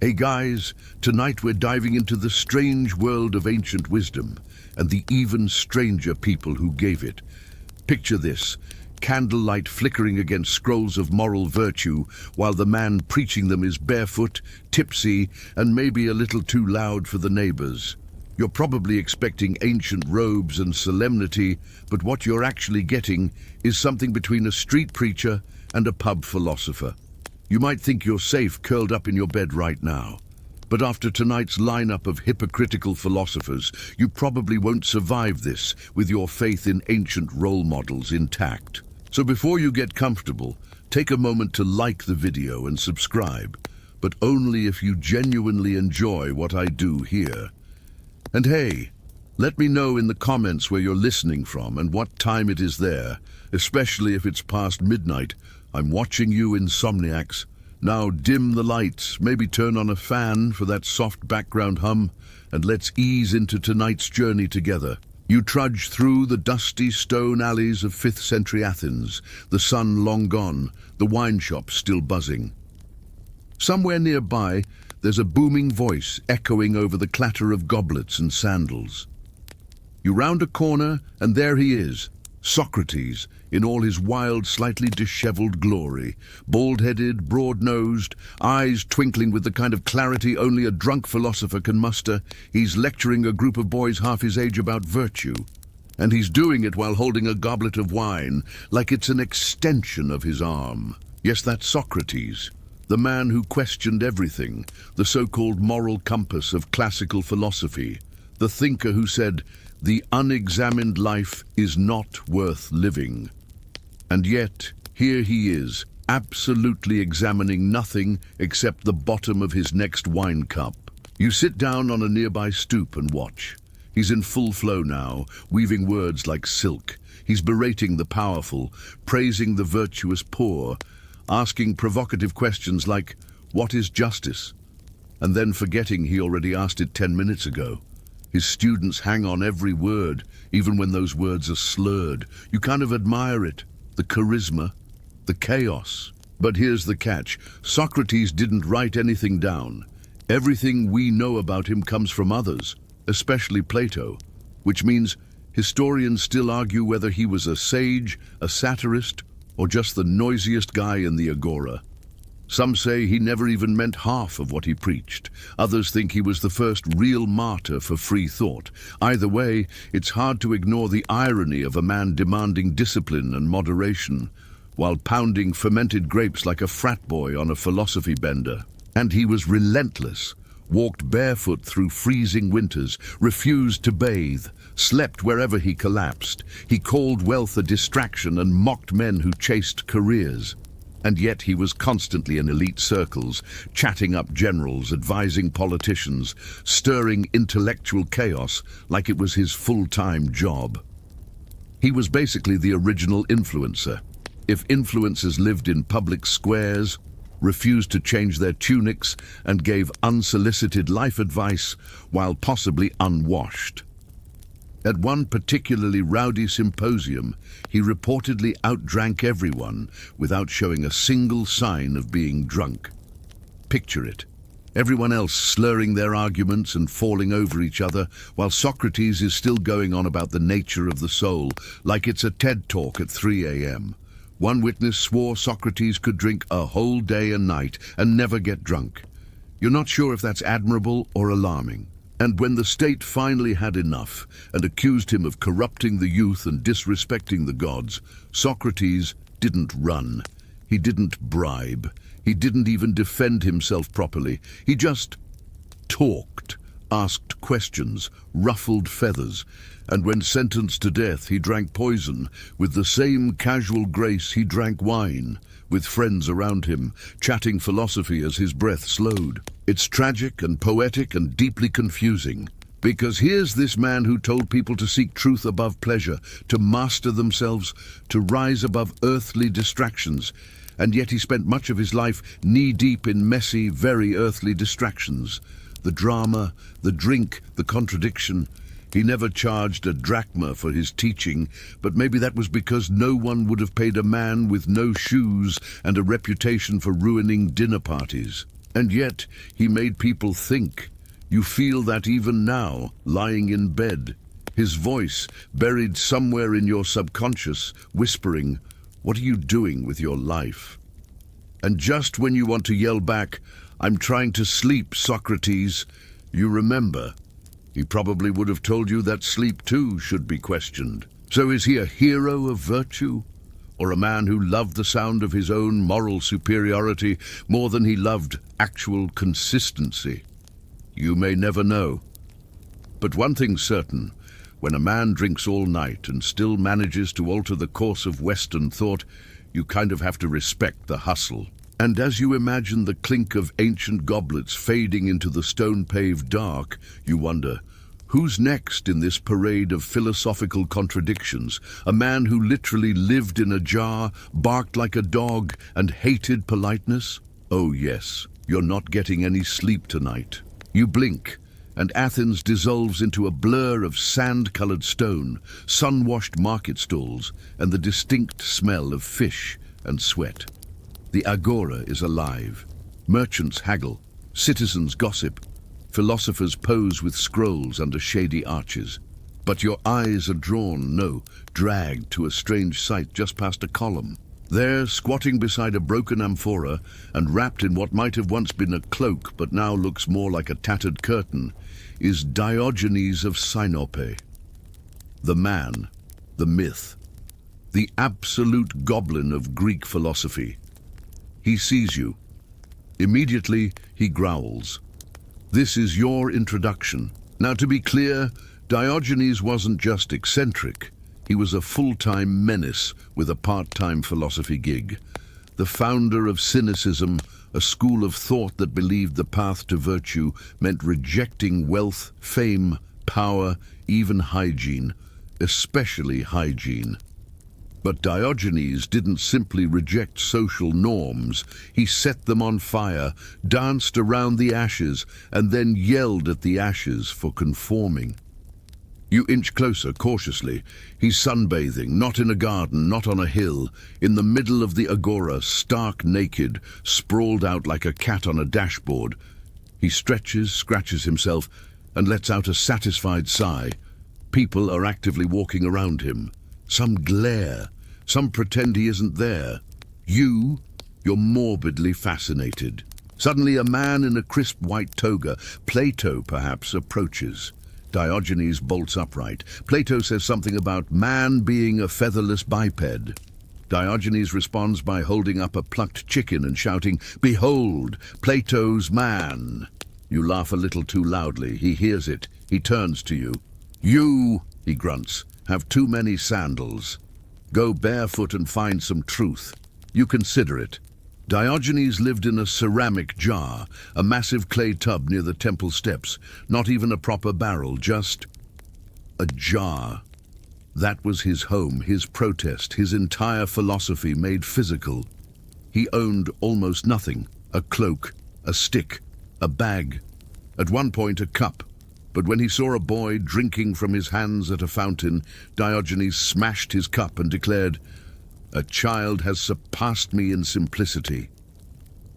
Hey guys, tonight we're diving into the strange world of ancient wisdom and the even stranger people who gave it. Picture this, candlelight flickering against scrolls of moral virtue while the man preaching them is barefoot, tipsy, and maybe a little too loud for the neighbors. You're probably expecting ancient robes and solemnity, but what you're actually getting is something between a street preacher and a pub philosopher. You might think you're safe curled up in your bed right now, but after tonight's lineup of hypocritical philosophers, you probably won't survive this with your faith in ancient role models intact. So before you get comfortable, take a moment to like the video and subscribe, but only if you genuinely enjoy what I do here. And hey, let me know in the comments where you're listening from and what time it is there, especially if it's past midnight. I'm watching you, insomniacs. Now dim the lights, maybe turn on a fan for that soft background hum, and let's ease into tonight's journey together. You trudge through the dusty stone alleys of 5th century Athens, the sun long gone, the wine shop still buzzing. Somewhere nearby, there's a booming voice echoing over the clatter of goblets and sandals. You round a corner, and there he is, Socrates, in all his wild, slightly disheveled glory, bald-headed, broad-nosed, eyes twinkling with the kind of clarity only a drunk philosopher can muster. He's lecturing a group of boys half his age about virtue. And he's doing it while holding a goblet of wine, like it's an extension of his arm. Yes, that's Socrates, the man who questioned everything, the so-called moral compass of classical philosophy, the thinker who said, "The unexamined life is not worth living." And yet, here he is, absolutely examining nothing except the bottom of his next wine cup. You sit down on a nearby stoop and watch. He's in full flow now, weaving words like silk. He's berating the powerful, praising the virtuous poor, asking provocative questions like, "What is justice?" And then forgetting he already asked it 10 minutes ago. His students hang on every word, even when those words are slurred. You kind of admire it, the charisma, the chaos. But here's the catch. Socrates didn't write anything down. Everything we know about him comes from others, especially Plato, which means historians still argue whether he was a sage, a satirist, or just the noisiest guy in the agora. Some say he never even meant half of what he preached. Others think he was the first real martyr for free thought. Either way, it's hard to ignore the irony of a man demanding discipline and moderation, while pounding fermented grapes like a frat boy on a philosophy bender. And he was relentless, walked barefoot through freezing winters, refused to bathe, slept wherever he collapsed. He called wealth a distraction and mocked men who chased careers. And yet he was constantly in elite circles, chatting up generals, advising politicians, stirring intellectual chaos like it was his full-time job. He was basically the original influencer. If influencers lived in public squares, refused to change their tunics, and gave unsolicited life advice while possibly unwashed. At one particularly rowdy symposium, he reportedly outdrank everyone without showing a single sign of being drunk. Picture it. Everyone else slurring their arguments and falling over each other, while Socrates is still going on about the nature of the soul, like it's a TED talk at 3 a.m. One witness swore Socrates could drink a whole day and night and never get drunk. You're not sure if that's admirable or alarming. And when the state finally had enough and accused him of corrupting the youth and disrespecting the gods, Socrates didn't run. He didn't bribe. He didn't even defend himself properly. He just talked, asked questions, ruffled feathers, and when sentenced to death, he drank poison with the same casual grace he drank wine, with friends around him, chatting philosophy as his breath slowed. It's tragic and poetic and deeply confusing, because here's this man who told people to seek truth above pleasure, to master themselves, to rise above earthly distractions, and yet he spent much of his life knee-deep in messy, very earthly distractions. The drama, the drink, the contradiction. He never charged a drachma for his teaching, but maybe that was because no one would have paid a man with no shoes and a reputation for ruining dinner parties. And yet, he made people think. You feel that even now, lying in bed. His voice, buried somewhere in your subconscious, whispering, "What are you doing with your life?" And just when you want to yell back, "I'm trying to sleep, Socrates," you remember. He probably would have told you that sleep too should be questioned. So is he a hero of virtue? Or a man who loved the sound of his own moral superiority more than he loved actual consistency? You may never know. But one thing's certain, when a man drinks all night and still manages to alter the course of Western thought, you kind of have to respect the hustle. And as you imagine the clink of ancient goblets fading into the stone-paved dark, you wonder, who's next in this parade of philosophical contradictions? A man who literally lived in a jar, barked like a dog, and hated politeness? Oh yes, you're not getting any sleep tonight. You blink, and Athens dissolves into a blur of sand-colored stone, sun-washed market stalls, and the distinct smell of fish and sweat. The agora is alive. Merchants haggle, citizens gossip, philosophers pose with scrolls under shady arches. But your eyes are drawn, no, dragged to a strange sight just past a column. There, squatting beside a broken amphora and wrapped in what might have once been a cloak but now looks more like a tattered curtain, is Diogenes of Sinope. The man, the myth, the absolute goblin of Greek philosophy. He sees you. Immediately, he growls. This is your introduction. Now, to be clear, Diogenes wasn't just eccentric. He was a full-time menace with a part-time philosophy gig. The founder of cynicism, a school of thought that believed the path to virtue meant rejecting wealth, fame, power, even hygiene, especially hygiene. But Diogenes didn't simply reject social norms. He set them on fire, danced around the ashes, and then yelled at the ashes for conforming. You inch closer, cautiously. He's sunbathing, not in a garden, not on a hill, in the middle of the agora, stark naked, sprawled out like a cat on a dashboard. He stretches, scratches himself, and lets out a satisfied sigh. People are actively walking around him. Some glare, some pretend he isn't there. You're morbidly fascinated. Suddenly a man in a crisp white toga, Plato perhaps, approaches. Diogenes bolts upright. Plato says something about man being a featherless biped. Diogenes responds by holding up a plucked chicken and shouting, "Behold, Plato's man!" You laugh a little too loudly. He hears it. He turns to you. "You," he grunts, "have too many sandals. Go barefoot and find some truth." You consider it. Diogenes lived in a ceramic jar, a massive clay tub near the temple steps, not even a proper barrel, just a jar. That was his home, his protest, his entire philosophy made physical. He owned almost nothing, a cloak, a stick, a bag, at one point a cup. But when he saw a boy drinking from his hands at a fountain, Diogenes smashed his cup and declared, "A child has surpassed me in simplicity."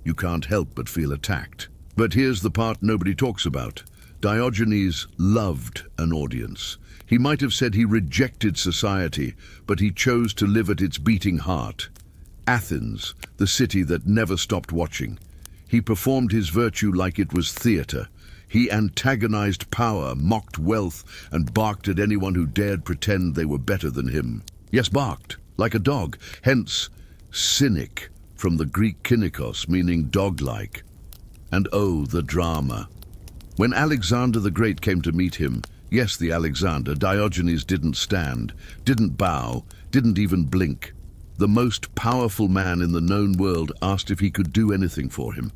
You can't help but feel attacked. But here's the part nobody talks about. Diogenes loved an audience. He might have said he rejected society, but he chose to live at its beating heart. Athens, the city that never stopped watching. He performed his virtue like it was theater. He antagonized power, mocked wealth, and barked at anyone who dared pretend they were better than him. Yes, barked. Like a dog, hence cynic, from the Greek kynikos, meaning dog-like. And oh, the drama. When Alexander the Great came to meet him, yes, the Alexander, Diogenes didn't stand, didn't bow, didn't even blink. The most powerful man in the known world asked if he could do anything for him.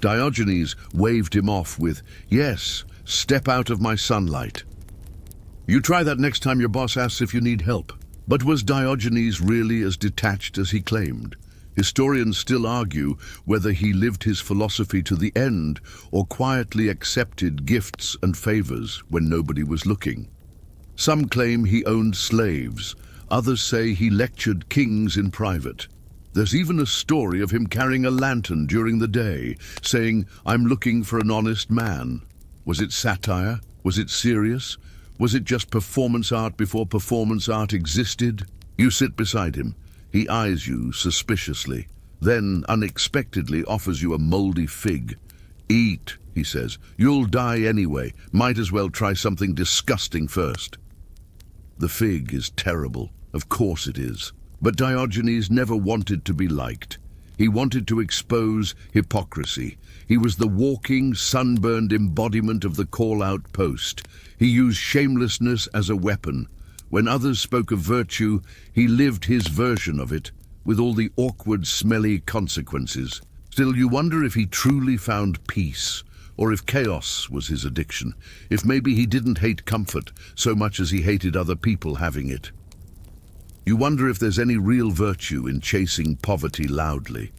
Diogenes waved him off with, "Yes, step out of my sunlight." You try that next time your boss asks if you need help. But was Diogenes really as detached as he claimed? Historians still argue whether he lived his philosophy to the end or quietly accepted gifts and favors when nobody was looking. Some claim he owned slaves, others say he lectured kings in private. There's even a story of him carrying a lantern during the day, saying, "I'm looking for an honest man." Was it satire? Was it serious? Was it just performance art before performance art existed? You sit beside him. He eyes you suspiciously, then unexpectedly offers you a moldy fig. "Eat," he says. "You'll die anyway. Might as well try something disgusting first." The fig is terrible. Of course it is. But Diogenes never wanted to be liked. He wanted to expose hypocrisy. He was the walking, sunburned embodiment of the call-out post. He used shamelessness as a weapon. When others spoke of virtue, he lived his version of it, with all the awkward, smelly consequences. Still, you wonder if he truly found peace, or if chaos was his addiction, if maybe he didn't hate comfort so much as he hated other people having it. You wonder if there's any real virtue in chasing poverty loudly.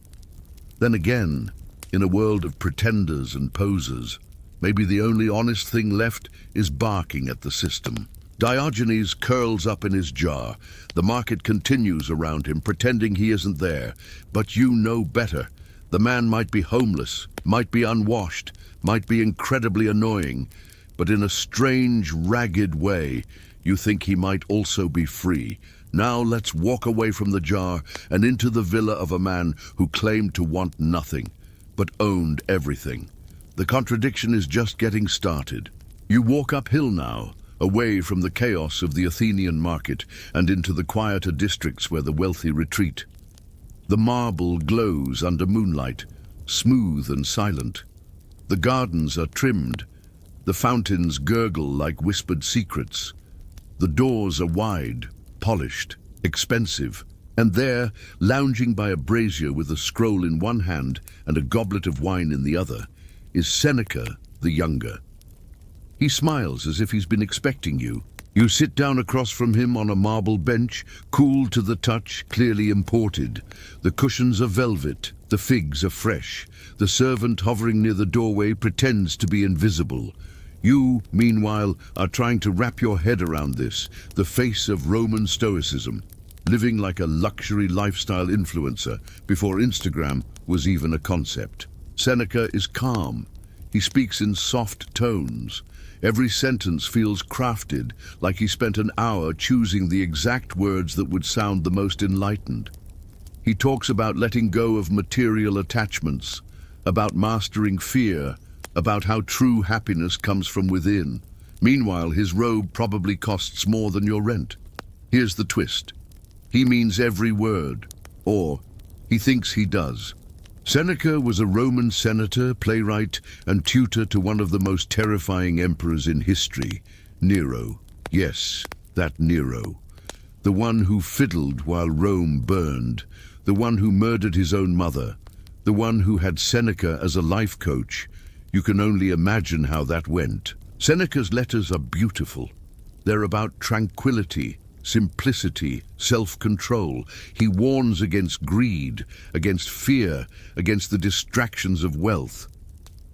Then again, in a world of pretenders and posers, maybe the only honest thing left is barking at the system. Diogenes curls up in his jar. The market continues around him, pretending he isn't there. But you know better. The man might be homeless, might be unwashed, might be incredibly annoying, but in a strange, ragged way, you think he might also be free. Now let's walk away from the jar and into the villa of a man who claimed to want nothing, but owned everything. The contradiction is just getting started. You walk uphill now, away from the chaos of the Athenian market and into the quieter districts where the wealthy retreat. The marble glows under moonlight, smooth and silent. The gardens are trimmed. The fountains gurgle like whispered secrets. The doors are wide, polished, expensive, and there, lounging by a brazier with a scroll in one hand and a goblet of wine in the other, is Seneca the younger. He smiles as if he's been expecting you. You sit down across from him on a marble bench, cool to the touch, clearly imported. The cushions are velvet, the figs are fresh. The servant hovering near the doorway pretends to be invisible. You, meanwhile, are trying to wrap your head around this, the face of Roman Stoicism, living like a luxury lifestyle influencer before Instagram was even a concept. Seneca is calm. He speaks in soft tones. Every sentence feels crafted, like he spent an hour choosing the exact words that would sound the most enlightened. He talks about letting go of material attachments, about mastering fear, about how true happiness comes from within. Meanwhile, his robe probably costs more than your rent. Here's the twist. He means every word, or he thinks he does. Seneca was a Roman senator, playwright, and tutor to one of the most terrifying emperors in history, Nero. Yes, that Nero. The one who fiddled while Rome burned, the one who murdered his own mother, the one who had Seneca as a life coach. You can only imagine how that went. Seneca's letters are beautiful. They're about tranquility, simplicity, self-control. He warns against greed, against fear, against the distractions of wealth.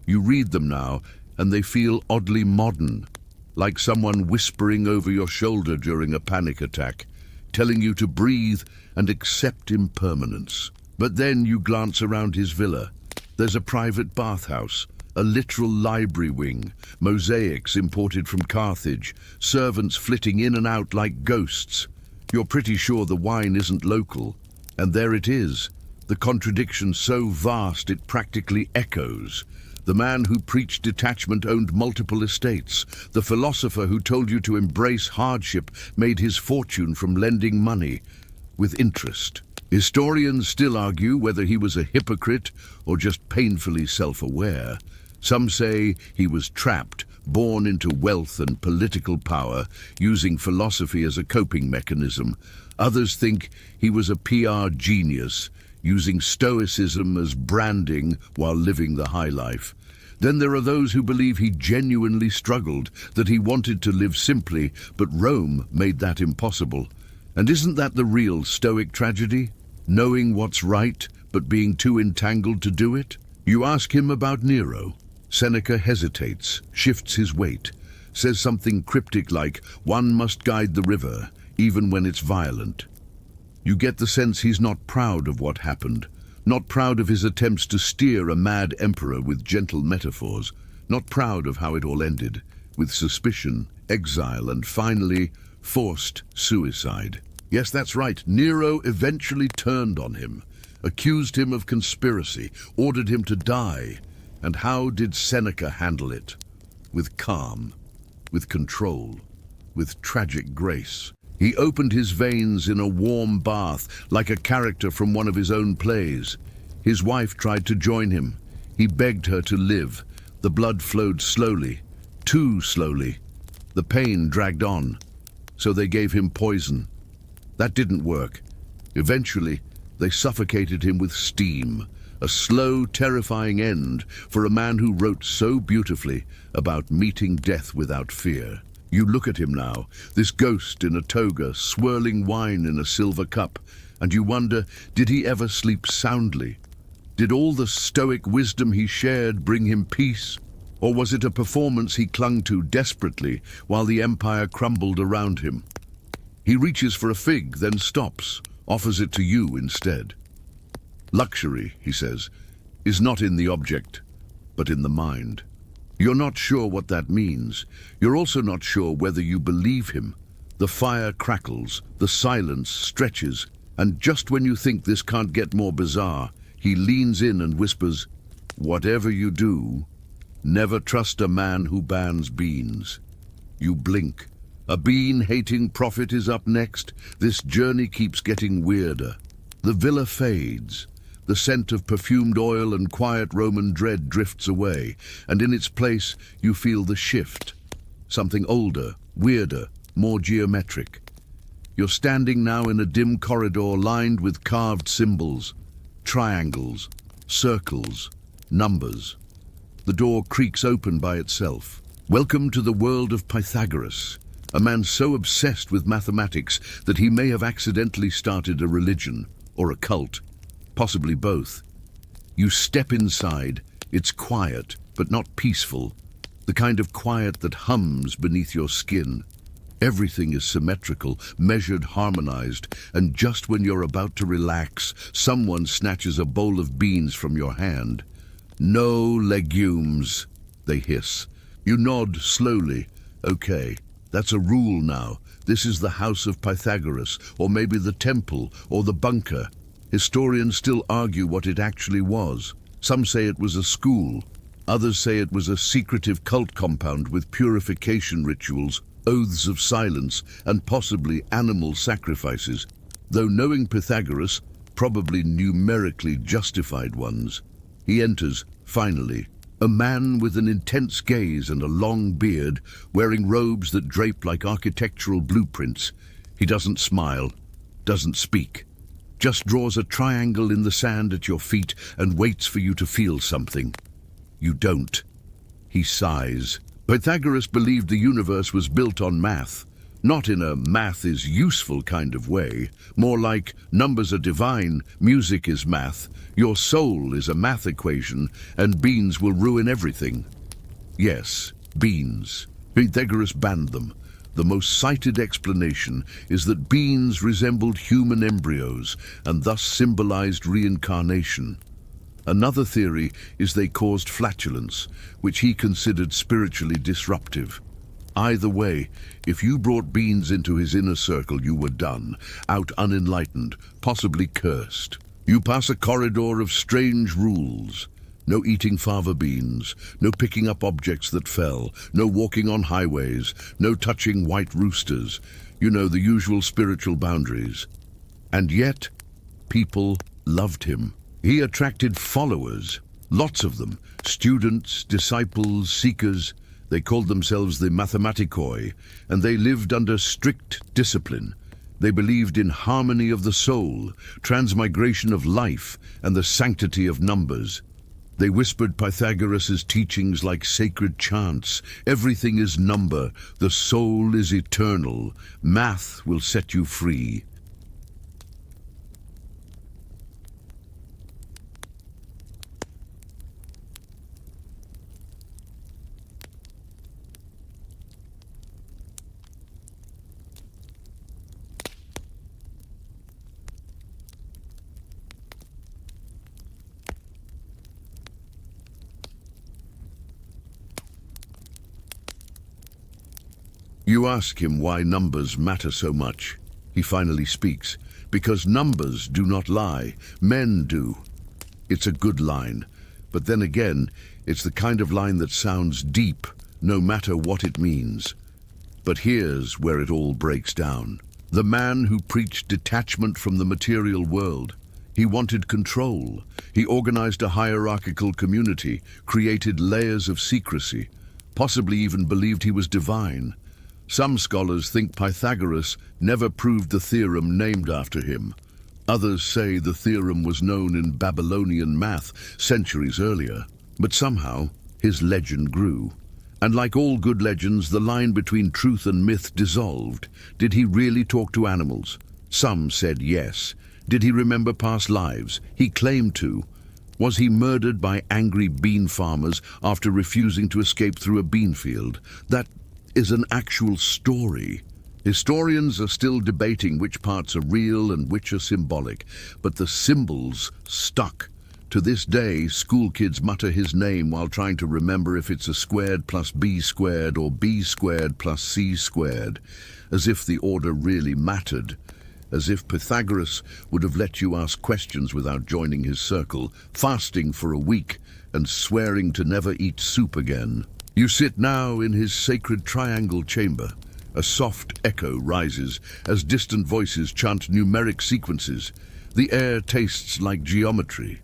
You read them now, and they feel oddly modern, like someone whispering over your shoulder during a panic attack, telling you to breathe and accept impermanence. But then you glance around his villa. There's a private bathhouse, a literal library wing, mosaics imported from Carthage, servants flitting in and out like ghosts. You're pretty sure the wine isn't local. And there it is, the contradiction so vast it practically echoes. The man who preached detachment owned multiple estates. The philosopher who told you to embrace hardship made his fortune from lending money with interest. Historians still argue whether he was a hypocrite or just painfully self-aware. Some say he was trapped, born into wealth and political power, using philosophy as a coping mechanism. Others think he was a PR genius, using stoicism as branding while living the high life. Then there are those who believe he genuinely struggled, that he wanted to live simply, but Rome made that impossible. And isn't that the real Stoic tragedy? Knowing what's right, but being too entangled to do it? You ask him about Nero. Seneca hesitates, shifts his weight, says something cryptic like, "One must guide the river, even when it's violent." You get the sense he's not proud of what happened, not proud of his attempts to steer a mad emperor with gentle metaphors, not proud of how it all ended, with suspicion, exile, and finally, forced suicide. Yes, that's right, Nero eventually turned on him, accused him of conspiracy, ordered him to die. And how did Seneca handle it? With calm, with control, with tragic grace. He opened his veins in a warm bath, like a character from one of his own plays. His wife tried to join him. He begged her to live. The blood flowed slowly, too slowly. The pain dragged on, so they gave him poison. That didn't work. Eventually, they suffocated him with steam, a slow, terrifying end for a man who wrote so beautifully about meeting death without fear. You look at him now, this ghost in a toga, swirling wine in a silver cup, and you wonder, did he ever sleep soundly? Did all the stoic wisdom he shared bring him peace? Or was it a performance he clung to desperately while the empire crumbled around him? He reaches for a fig, then stops, offers it to you instead. Luxury, he says, is not in the object, but in the mind. You're not sure what that means. You're also not sure whether you believe him. The fire crackles, the silence stretches, and just when you think this can't get more bizarre, he leans in and whispers, "Whatever you do, never trust a man who bans beans." You blink. A bean-hating prophet is up next. This journey keeps getting weirder. The villa fades. The scent of perfumed oil and quiet Roman dread drifts away, and in its place you feel the shift. Something older, weirder, more geometric. You're standing now in a dim corridor lined with carved symbols, triangles, circles, numbers. The door creaks open by itself. Welcome to the world of Pythagoras, a man so obsessed with mathematics that he may have accidentally started a religion or a cult. Possibly both. You step inside. It's quiet, but not peaceful. The kind of quiet that hums beneath your skin. Everything is symmetrical, measured, harmonized, and just when you're about to relax, someone snatches a bowl of beans from your hand. "No legumes," they hiss. You nod slowly. Okay, that's a rule now. This is the house of Pythagoras, or maybe the temple, or the bunker. Historians still argue what it actually was. Some say it was a school. Others say it was a secretive cult compound with purification rituals, oaths of silence, and possibly animal sacrifices, though knowing Pythagoras, probably numerically justified ones. He enters, finally, a man with an intense gaze and a long beard, wearing robes that drape like architectural blueprints. He doesn't smile, doesn't speak. Just draws a triangle in the sand at your feet and waits for you to feel something. You don't. He sighs. Pythagoras believed the universe was built on math, not in a math is useful kind of way, more like numbers are divine, music is math, your soul is a math equation, and beans will ruin everything. Yes, beans. Pythagoras banned them. The most cited explanation is that beans resembled human embryos and thus symbolized reincarnation. Another theory is they caused flatulence, which he considered spiritually disruptive. Either way, if you brought beans into his inner circle, you were done, out unenlightened, possibly cursed. You pass a corridor of strange rules. No eating fava beans, no picking up objects that fell, no walking on highways, no touching white roosters. You know, the usual spiritual boundaries. And yet, people loved him. He attracted followers, lots of them, students, disciples, seekers. They called themselves the mathematikoi, and they lived under strict discipline. They believed in harmony of the soul, transmigration of life, and the sanctity of numbers. They whispered Pythagoras' teachings like sacred chants. Everything is number, the soul is eternal, math will set you free. You ask him why numbers matter so much. He finally speaks. Because numbers do not lie, men do. It's a good line, but then again, it's the kind of line that sounds deep, no matter what it means. But here's where it all breaks down. The man who preached detachment from the material world. He wanted control. He organized a hierarchical community, created layers of secrecy, possibly even believed he was divine. Some scholars think Pythagoras never proved the theorem named after him. Others say the theorem was known in Babylonian math centuries earlier. But somehow, his legend grew. And like all good legends, the line between truth and myth dissolved. Did he really talk to animals? Some said yes. Did he remember past lives? He claimed to. Was he murdered by angry bean farmers after refusing to escape through a bean field? That is an actual story. Historians are still debating which parts are real and which are symbolic, but the symbols stuck. To this day, school kids mutter his name while trying to remember if it's a squared plus b squared or b squared plus c squared, as if the order really mattered, as if Pythagoras would have let you ask questions without joining his circle, fasting for a week and swearing to never eat soup again. You sit now in his sacred triangle chamber. A soft echo rises as distant voices chant numeric sequences. The air tastes like geometry.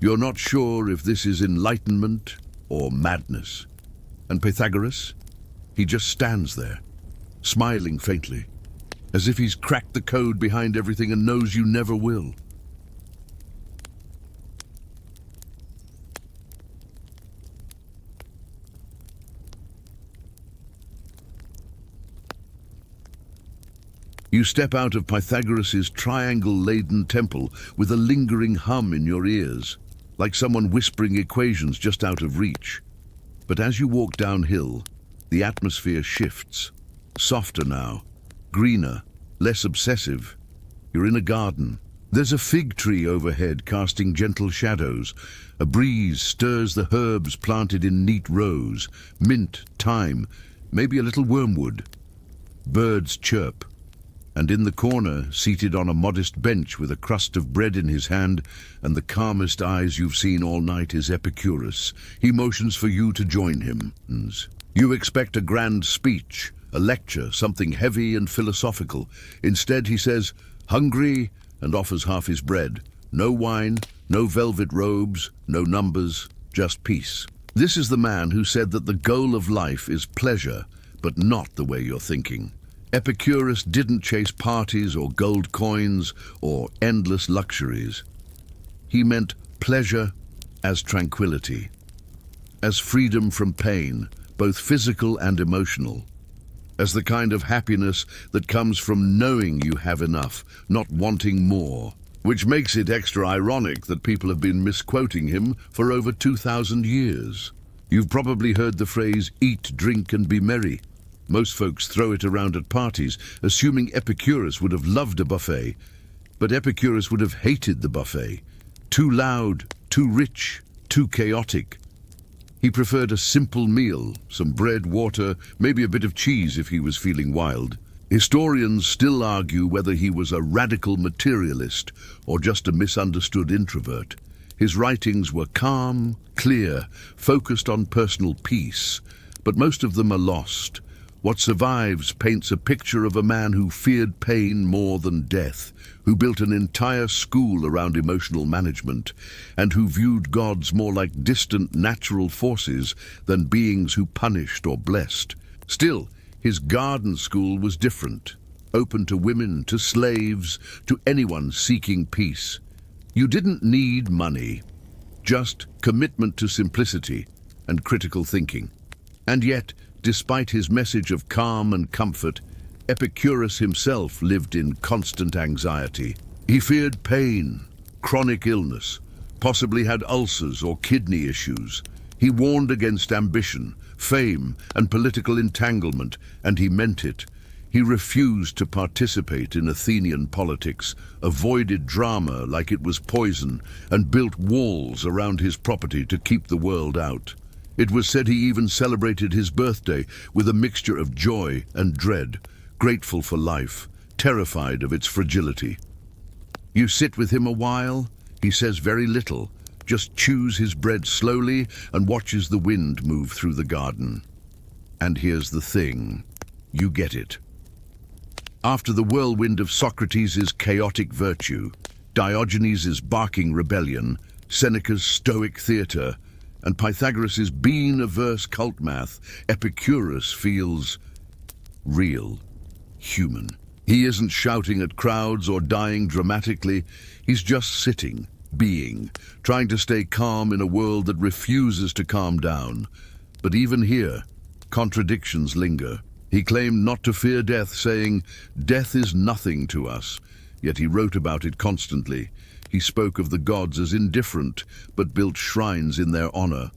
You're not sure if this is enlightenment or madness. And Pythagoras? He just stands there, smiling faintly, as if he's cracked the code behind everything and knows you never will. You step out of Pythagoras' triangle-laden temple with a lingering hum in your ears, like someone whispering equations just out of reach. But as you walk downhill, the atmosphere shifts. Softer now, greener, less obsessive. You're in a garden. There's a fig tree overhead casting gentle shadows. A breeze stirs the herbs planted in neat rows. Mint, thyme, maybe a little wormwood. Birds chirp. And in the corner, seated on a modest bench with a crust of bread in his hand and the calmest eyes you've seen all night, is Epicurus. He motions for you to join him. You expect a grand speech, a lecture, something heavy and philosophical. Instead, he says, "Hungry?" and offers half his bread. No wine, no velvet robes, no numbers, just peace. This is the man who said that the goal of life is pleasure, but not the way you're thinking. Epicurus didn't chase parties or gold coins or endless luxuries. He meant pleasure as tranquility, as freedom from pain, both physical and emotional, as the kind of happiness that comes from knowing you have enough, not wanting more, which makes it extra ironic that people have been misquoting him for over 2,000 years. You've probably heard the phrase, "eat, drink, and be merry." Most folks throw it around at parties, assuming Epicurus would have loved a buffet. But Epicurus would have hated the buffet. Too loud, too rich, too chaotic. He preferred a simple meal, some bread, water, maybe a bit of cheese if he was feeling wild. Historians still argue whether he was a radical materialist or just a misunderstood introvert. His writings were calm, clear, focused on personal peace, but most of them are lost. What survives paints a picture of a man who feared pain more than death, who built an entire school around emotional management, and who viewed gods more like distant natural forces than beings who punished or blessed. Still, his garden school was different, open to women, to slaves, to anyone seeking peace. You didn't need money, just commitment to simplicity and critical thinking. And yet, despite his message of calm and comfort, Epicurus himself lived in constant anxiety. He feared pain, chronic illness, possibly had ulcers or kidney issues. He warned against ambition, fame, and political entanglement, and he meant it. He refused to participate in Athenian politics, avoided drama like it was poison, and built walls around his property to keep the world out. It was said he even celebrated his birthday with a mixture of joy and dread, grateful for life, terrified of its fragility. You sit with him a while, he says very little, just chews his bread slowly and watches the wind move through the garden. And here's the thing, you get it. After the whirlwind of Socrates' chaotic virtue, Diogenes' barking rebellion, Seneca's stoic theatre, and Pythagoras' bean-averse cult math, Epicurus feels real, human. He isn't shouting at crowds or dying dramatically, he's just sitting, being, trying to stay calm in a world that refuses to calm down. But even here, contradictions linger. He claimed not to fear death, saying, "Death is nothing to us," yet he wrote about it constantly. He spoke of the gods as indifferent, but built shrines in their honor.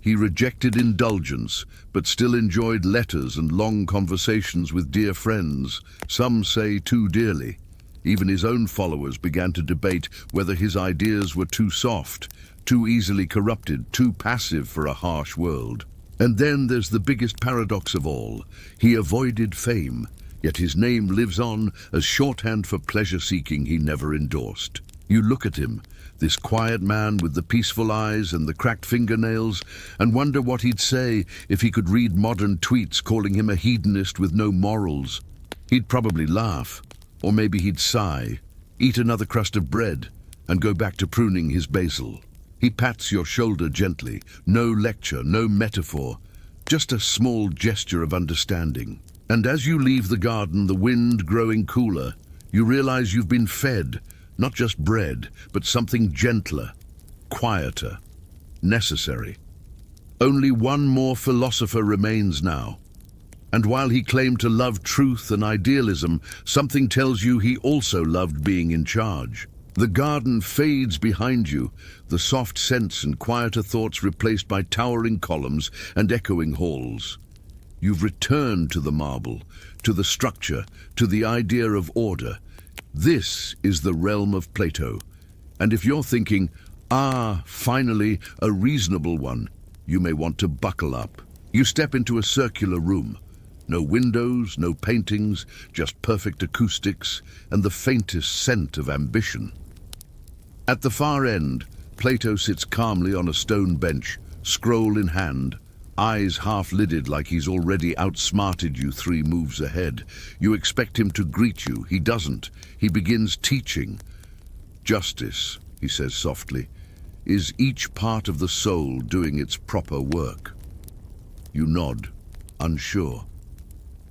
He rejected indulgence, but still enjoyed letters and long conversations with dear friends, some say too dearly. Even his own followers began to debate whether his ideas were too soft, too easily corrupted, too passive for a harsh world. And then there's the biggest paradox of all. He avoided fame, yet his name lives on as shorthand for pleasure-seeking he never endorsed. You look at him, this quiet man with the peaceful eyes and the cracked fingernails, and wonder what he'd say if he could read modern tweets calling him a hedonist with no morals. He'd probably laugh, or maybe he'd sigh, eat another crust of bread, and go back to pruning his basil. He pats your shoulder gently, no lecture, no metaphor, just a small gesture of understanding. And as you leave the garden, the wind growing cooler, you realize you've been fed, not just bread, but something gentler, quieter, necessary. Only one more philosopher remains now. And while he claimed to love truth and idealism, something tells you he also loved being in charge. The garden fades behind you, the soft scents and quieter thoughts replaced by towering columns and echoing halls. You've returned to the marble, to the structure, to the idea of order. This is the realm of Plato. And if you're thinking, finally, a reasonable one, you may want to buckle up. You step into a circular room. No windows, no paintings, just perfect acoustics and the faintest scent of ambition. At the far end, Plato sits calmly on a stone bench, scroll in hand, eyes half-lidded like he's already outsmarted you 3 moves ahead. You expect him to greet you. He doesn't. He begins teaching. Justice, he says softly, is each part of the soul doing its proper work. You nod, unsure.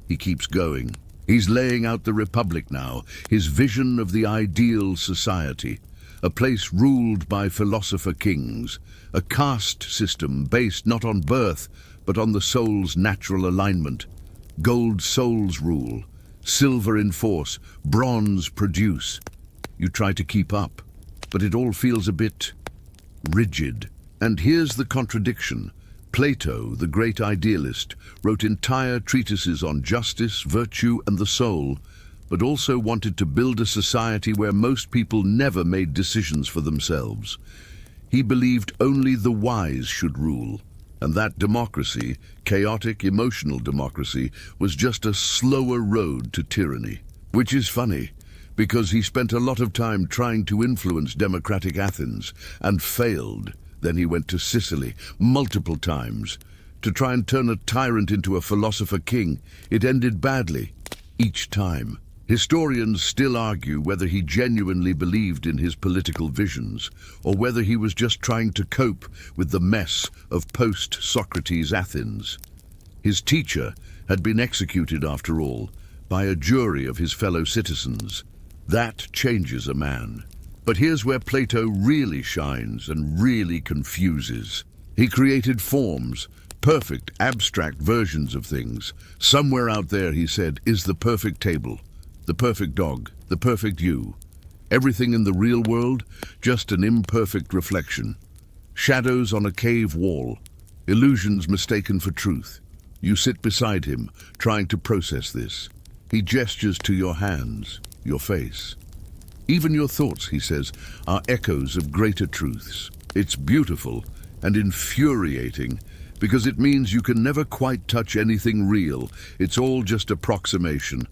He keeps going. He's laying out the Republic now, his vision of the ideal society. A place ruled by philosopher kings, a caste system based not on birth, but on the soul's natural alignment. Gold souls rule, silver enforce, bronze produce. You try to keep up, but it all feels a bit rigid. And here's the contradiction. Plato, the great idealist, wrote entire treatises on justice, virtue, and the soul, but also wanted to build a society where most people never made decisions for themselves. He believed only the wise should rule, and that democracy, chaotic, emotional democracy, was just a slower road to tyranny. Which is funny, because he spent a lot of time trying to influence democratic Athens, and failed. Then he went to Sicily, multiple times, to try and turn a tyrant into a philosopher king. It ended badly, each time. Historians still argue whether he genuinely believed in his political visions, or whether he was just trying to cope with the mess of post-Socrates Athens. His teacher had been executed, after all, by a jury of his fellow citizens. That changes a man. But here's where Plato really shines and really confuses. He created forms, perfect, abstract versions of things. Somewhere out there, he said, is the perfect table, the perfect dog, the perfect you. Everything in the real world, just an imperfect reflection. Shadows on a cave wall, illusions mistaken for truth. You sit beside him, trying to process this. He gestures to your hands, your face. Even your thoughts, he says, are echoes of greater truths. It's beautiful and infuriating because it means you can never quite touch anything real. It's all just approximation.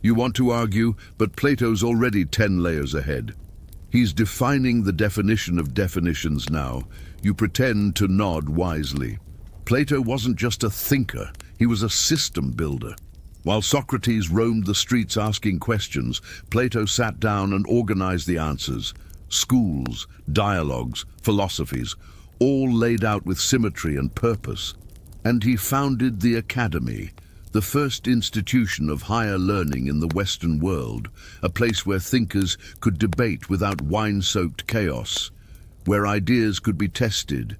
You want to argue, but Plato's already 10 layers ahead. He's defining the definition of definitions now. You pretend to nod wisely. Plato wasn't just a thinker, he was a system builder. While Socrates roamed the streets asking questions, Plato sat down and organized the answers. Schools, dialogues, philosophies, all laid out with symmetry and purpose. And he founded the Academy, the first institution of higher learning in the Western world, a place where thinkers could debate without wine-soaked chaos, where ideas could be tested,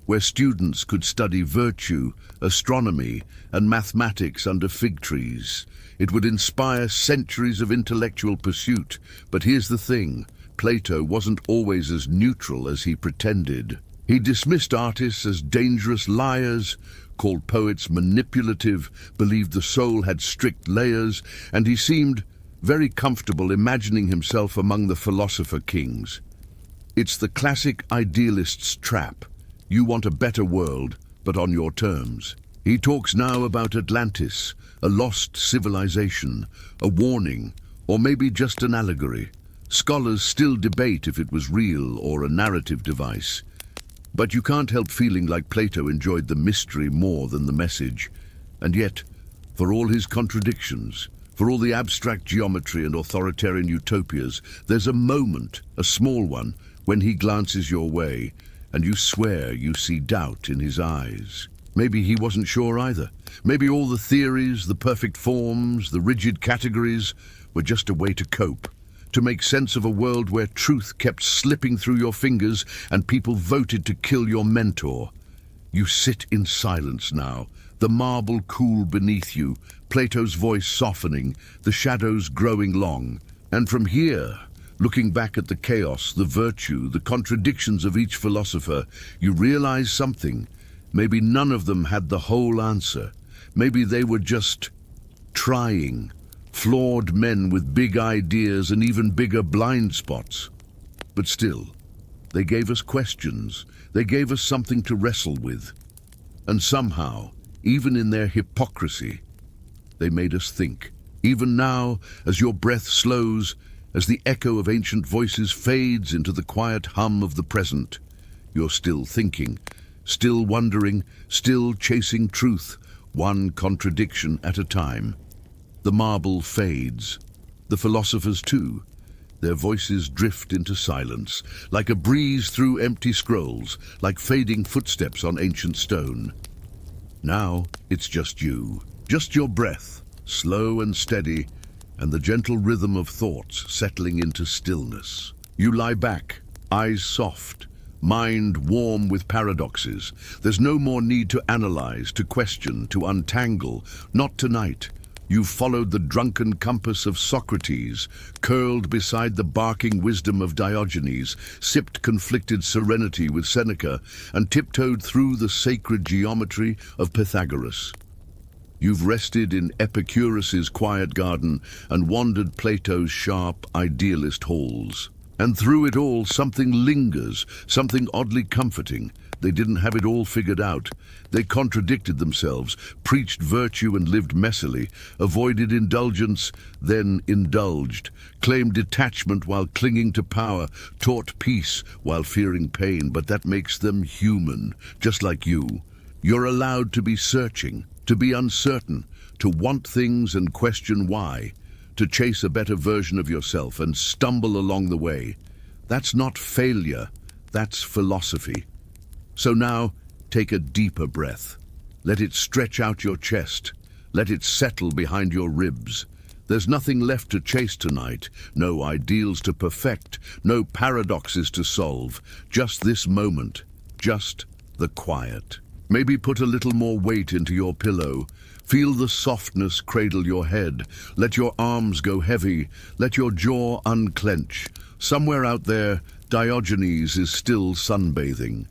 where students could study virtue, astronomy, and mathematics under fig trees. It would inspire centuries of intellectual pursuit. But here's the thing, Plato wasn't always as neutral as he pretended. He dismissed artists as dangerous liars, called poets manipulative, believed the soul had strict layers, and he seemed very comfortable imagining himself among the philosopher kings. It's the classic idealist's trap. You want a better world, but on your terms. He talks now about Atlantis, a lost civilization, a warning, or maybe just an allegory. Scholars still debate if it was real or a narrative device. But you can't help feeling like Plato enjoyed the mystery more than the message. And yet, for all his contradictions, for all the abstract geometry and authoritarian utopias, there's a moment, a small one, when he glances your way, and you swear you see doubt in his eyes. Maybe he wasn't sure either. Maybe all the theories, the perfect forms, the rigid categories were just a way to cope, to make sense of a world where truth kept slipping through your fingers and people voted to kill your mentor. You sit in silence now, the marble cool beneath you, Plato's voice softening, the shadows growing long. And from here, looking back at the chaos, the virtue, the contradictions of each philosopher, you realize something. Maybe none of them had the whole answer. Maybe they were just trying. Flawed men with big ideas and even bigger blind spots. But still, they gave us questions. They gave us something to wrestle with. And somehow, even in their hypocrisy, they made us think. Even now, as your breath slows, as the echo of ancient voices fades into the quiet hum of the present, you're still thinking, still wondering, still chasing truth, one contradiction at a time. The marble fades. The philosophers too. Their voices drift into silence, like a breeze through empty scrolls, like fading footsteps on ancient stone. Now it's just you, just your breath, slow and steady, and the gentle rhythm of thoughts settling into stillness. You lie back, eyes soft, mind warm with paradoxes. There's no more need to analyze, to question, to untangle. Not tonight. You've followed the drunken compass of Socrates, curled beside the barking wisdom of Diogenes, sipped conflicted serenity with Seneca, and tiptoed through the sacred geometry of Pythagoras. You've rested in Epicurus's quiet garden and wandered Plato's sharp, idealist halls. And through it all, something lingers, something oddly comforting. They didn't have it all figured out. They contradicted themselves, preached virtue and lived messily, avoided indulgence, then indulged, claimed detachment while clinging to power, taught peace while fearing pain. But that makes them human, just like you. You're allowed to be searching, to be uncertain, to want things and question why, to chase a better version of yourself and stumble along the way. That's not failure, that's philosophy. So now, take a deeper breath. Let it stretch out your chest. Let it settle behind your ribs. There's nothing left to chase tonight, no ideals to perfect, no paradoxes to solve. Just this moment, just the quiet. Maybe put a little more weight into your pillow. Feel the softness cradle your head. Let your arms go heavy. Let your jaw unclench. Somewhere out there, Diogenes is still sunbathing.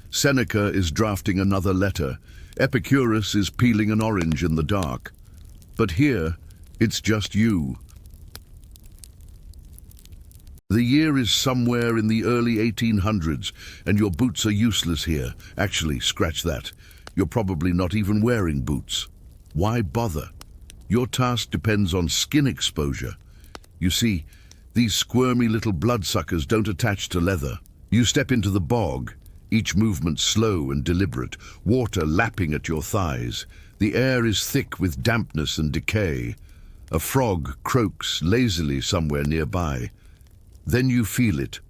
Seneca is drafting another letter. Epicurus is peeling an orange in the dark. But here, it's just you. The year is somewhere in the early 1800s, and your boots are useless here. Actually, scratch that. You're probably not even wearing boots. Why bother? Your task depends on skin exposure. You see, these squirmy little bloodsuckers don't attach to leather. You step into the bog, each movement slow and deliberate, water lapping at your thighs. The air is thick with dampness and decay. A frog croaks lazily somewhere nearby. Then you feel it,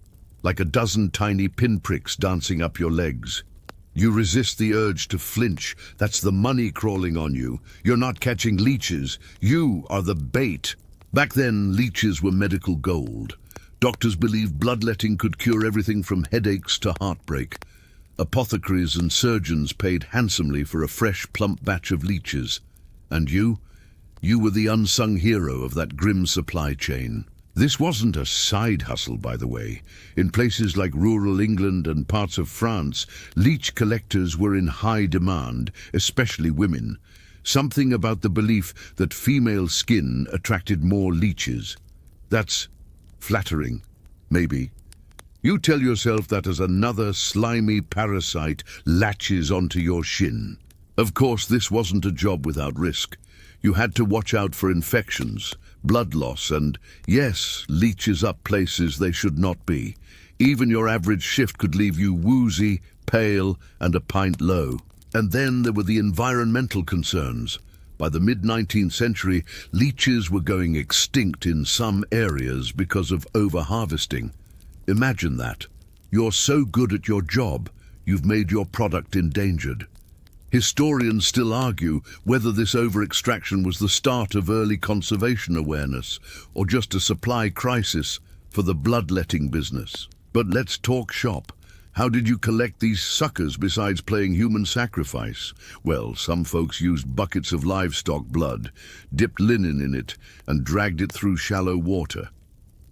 like a dozen tiny pinpricks dancing up your legs. You resist the urge to flinch. That's the money crawling on you. You're not catching leeches. You are the bait. Back then, leeches were medical gold. Doctors believed bloodletting could cure everything from headaches to heartbreak. Apothecaries and surgeons paid handsomely for a fresh, plump batch of leeches. And you? You were the unsung hero of that grim supply chain. This wasn't a side hustle, by the way. In places like rural England and parts of France, leech collectors were in high demand, especially women. Something about the belief that female skin attracted more leeches. That's flattering, maybe. You tell yourself that as another slimy parasite latches onto your shin. Of course, this wasn't a job without risk. You had to watch out for infections, blood loss, and, yes, leeches up places they should not be. Even your average shift could leave you woozy, pale, and a pint low. And then there were the environmental concerns. By the mid-19th century, leeches were going extinct in some areas because of over-harvesting. Imagine that. You're so good at your job, you've made your product endangered. Historians still argue whether this over-extraction was the start of early conservation awareness or just a supply crisis for the bloodletting business. But let's talk shop. How did you collect these suckers besides playing human sacrifice? Well, some folks used buckets of livestock blood, dipped linen in it, and dragged it through shallow water.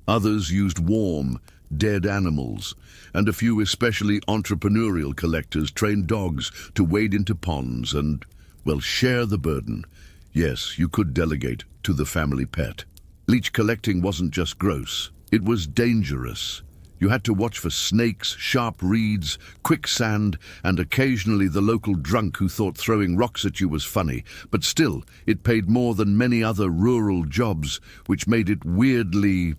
Others used warm, dead animals, and a few especially entrepreneurial collectors trained dogs to wade into ponds and, well, share the burden. Yes, you could delegate to the family pet. Leech collecting wasn't just gross, it was dangerous. You had to watch for snakes, sharp reeds, quicksand, and occasionally the local drunk who thought throwing rocks at you was funny. But still, it paid more than many other rural jobs, which made it weirdly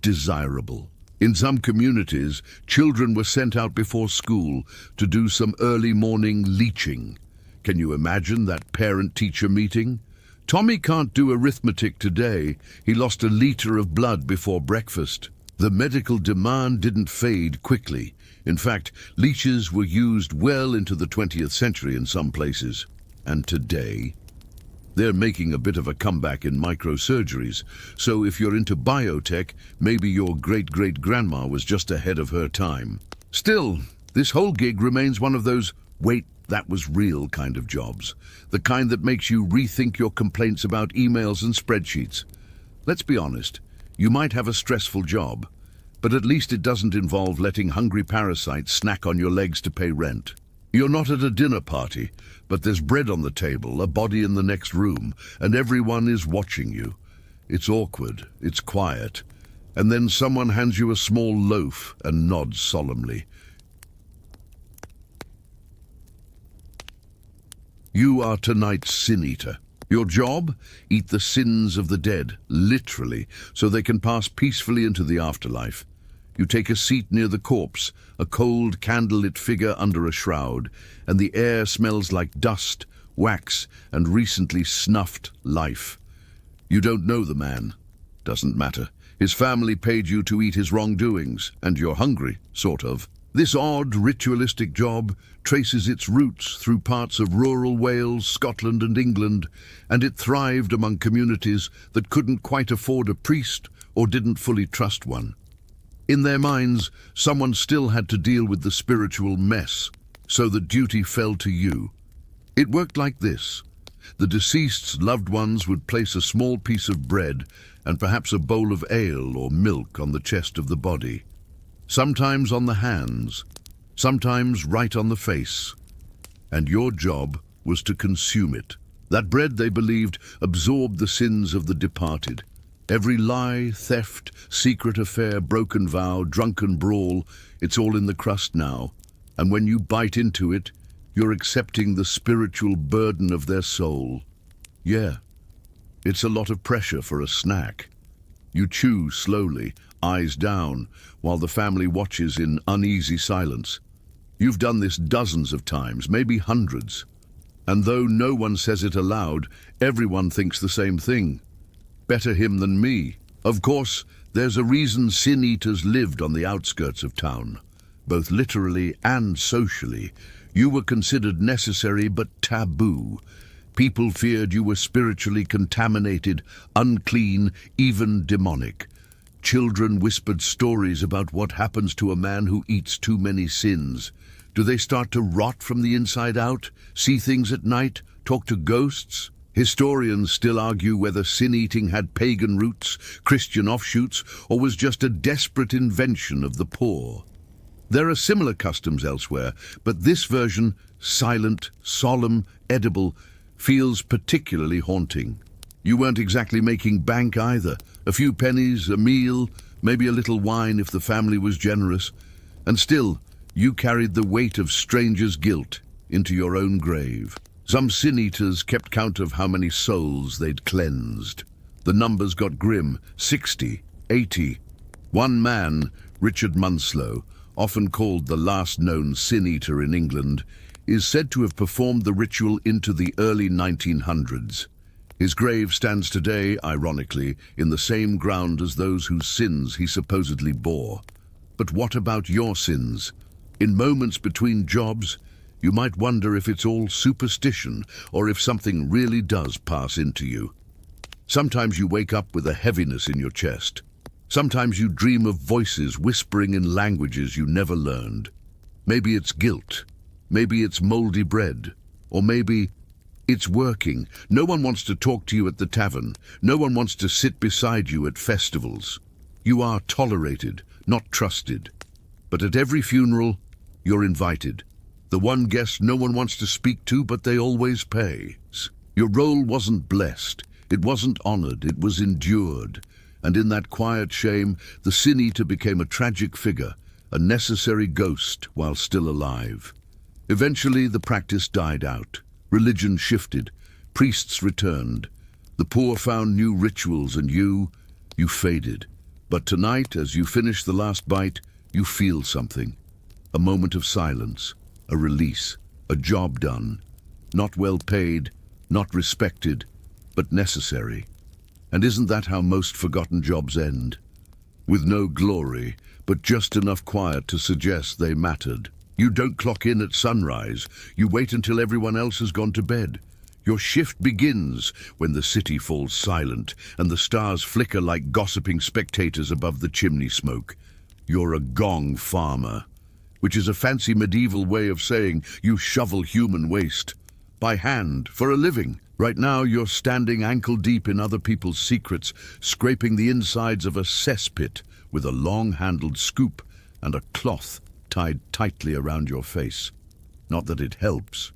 desirable. In some communities, children were sent out before school to do some early morning leeching. Can you imagine that parent-teacher meeting? Tommy can't do arithmetic today. He lost a liter of blood before breakfast. The medical demand didn't fade quickly. In fact, leeches were used well into the 20th century in some places. And today, they're making a bit of a comeback in microsurgeries. So if you're into biotech, maybe your great-great-grandma was just ahead of her time. Still, this whole gig remains one of those, wait, that was real kind of jobs. The kind that makes you rethink your complaints about emails and spreadsheets. Let's be honest. You might have a stressful job, but at least it doesn't involve letting hungry parasites snack on your legs to pay rent. You're not at a dinner party, but there's bread on the table, a body in the next room, and everyone is watching you. It's awkward, it's quiet, and then someone hands you a small loaf and nods solemnly. You are tonight's sin eater. Your job? Eat the sins of the dead, literally, so they can pass peacefully into the afterlife. You take a seat near the corpse, a cold, candlelit figure under a shroud, and the air smells like dust, wax, and recently snuffed life. You don't know the man. Doesn't matter. His family paid you to eat his wrongdoings, and you're hungry, sort of. This odd, ritualistic job traces its roots through parts of rural Wales, Scotland and England, and it thrived among communities that couldn't quite afford a priest or didn't fully trust one. In their minds, someone still had to deal with the spiritual mess, so the duty fell to you. It worked like this. The deceased's loved ones would place a small piece of bread and perhaps a bowl of ale or milk on the chest of the body. Sometimes on the hands, sometimes right on the face. And your job was to consume it. That bread, they believed, absorbed the sins of the departed. Every lie, theft, secret affair, broken vow, drunken brawl, it's all in the crust now. And when you bite into it, You're accepting the spiritual burden of their soul. Yeah, it's a lot of pressure for a snack. You chew slowly, eyes down, while the family watches in uneasy silence. You've done this dozens of times, maybe hundreds. And though no one says it aloud, everyone thinks the same thing. Better him than me. Of course, there's a reason sin-eaters lived on the outskirts of town. Both literally and socially. You were considered necessary but taboo. People feared you were spiritually contaminated, unclean, even demonic. Children whispered stories about what happens to a man who eats too many sins. Do they start to rot from the inside out, see things at night, talk to ghosts? Historians still argue whether sin-eating had pagan roots, Christian offshoots, or was just a desperate invention of the poor. There are similar customs elsewhere, but this version, silent, solemn, edible, feels particularly haunting. You weren't exactly making bank either. A few pennies, a meal, maybe a little wine if the family was generous. And still, you carried the weight of strangers' guilt into your own grave. Some sin-eaters kept count of how many souls they'd cleansed. The numbers got grim, 60, 80. One man, Richard Munslow, often called the last known sin-eater in England, is said to have performed the ritual into the early 1900s. His grave stands today, ironically, in the same ground as those whose sins he supposedly bore. But what about your sins? In moments between jobs, you might wonder if it's all superstition or if something really does pass into you. Sometimes you wake up with a heaviness in your chest. Sometimes you dream of voices whispering in languages you never learned. Maybe it's guilt. Maybe it's moldy bread. Or maybe it's working. No one wants to talk to you at the tavern. No one wants to sit beside you at festivals. You are tolerated, not trusted. But at every funeral, you're invited. The one guest no one wants to speak to, but they always pay. Your role wasn't blessed. It wasn't honored. It was endured. And in that quiet shame, the sin-eater became a tragic figure, a necessary ghost while still alive. Eventually, the practice died out. Religion shifted. Priests returned. The poor found new rituals, and you faded. But tonight, as you finish the last bite, you feel something. A moment of silence, a release, a job done. Not well paid, not respected, but necessary. And isn't that how most forgotten jobs end? With no glory, but just enough quiet to suggest they mattered. You don't clock in at sunrise. You wait until everyone else has gone to bed. Your shift begins when the city falls silent and the stars flicker like gossiping spectators above the chimney smoke. You're a gong farmer, which is a fancy medieval way of saying you shovel human waste. By hand, for a living. Right now, you're standing ankle-deep in other people's secrets, scraping the insides of a cesspit with a long-handled scoop and a cloth tied tightly around your face. Not that it helps.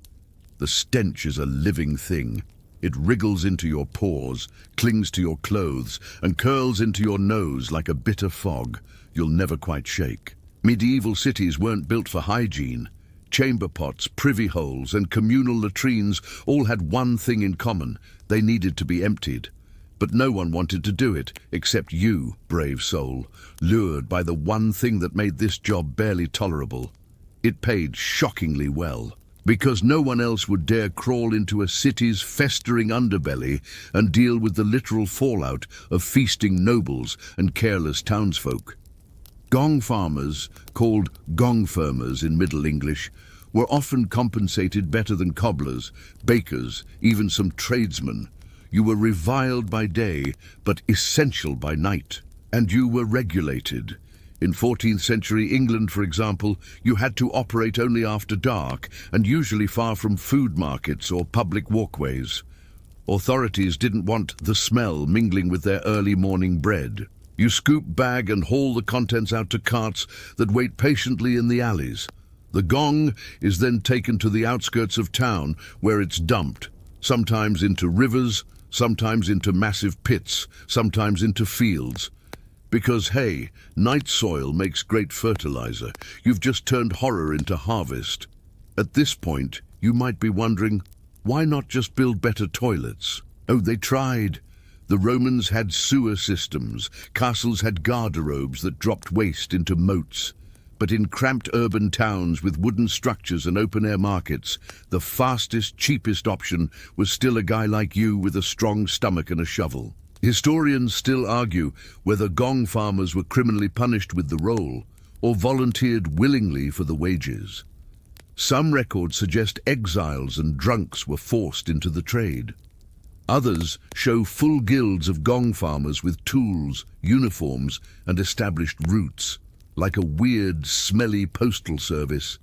The stench is a living thing. It wriggles into your pores, clings to your clothes, and curls into your nose like a bitter fog you'll never quite shake. Medieval cities weren't built for hygiene. Chamber pots, privy holes, and communal latrines all had one thing in common: they needed to be emptied. But no one wanted to do it, except you, brave soul, lured by the one thing that made this job barely tolerable. It paid shockingly well, because no one else would dare crawl into a city's festering underbelly and deal with the literal fallout of feasting nobles and careless townsfolk. Gong farmers, called gong firmers in Middle English, were often compensated better than cobblers, bakers, even some tradesmen. You were reviled by day, but essential by night. And you were regulated. In 14th century England, for example, you had to operate only after dark, and usually far from food markets or public walkways. Authorities didn't want the smell mingling with their early morning bread. You scoop, bag, and haul the contents out to carts that wait patiently in the alleys. The gong is then taken to the outskirts of town, where it's dumped, sometimes into rivers, sometimes into massive pits, sometimes into fields. Because, hey, night soil makes great fertilizer. You've just turned horror into harvest. At this point, you might be wondering, why not just build better toilets? Oh, they tried. The Romans had sewer systems, castles had garderobes that dropped waste into moats. But in cramped urban towns with wooden structures and open-air markets, the fastest, cheapest option was still a guy like you with a strong stomach and a shovel. Historians still argue whether gong farmers were criminally punished with the roll or volunteered willingly for the wages. Some records suggest exiles and drunks were forced into the trade. Others show full guilds of gong farmers with tools, uniforms, and established routes, like a weird, smelly postal service.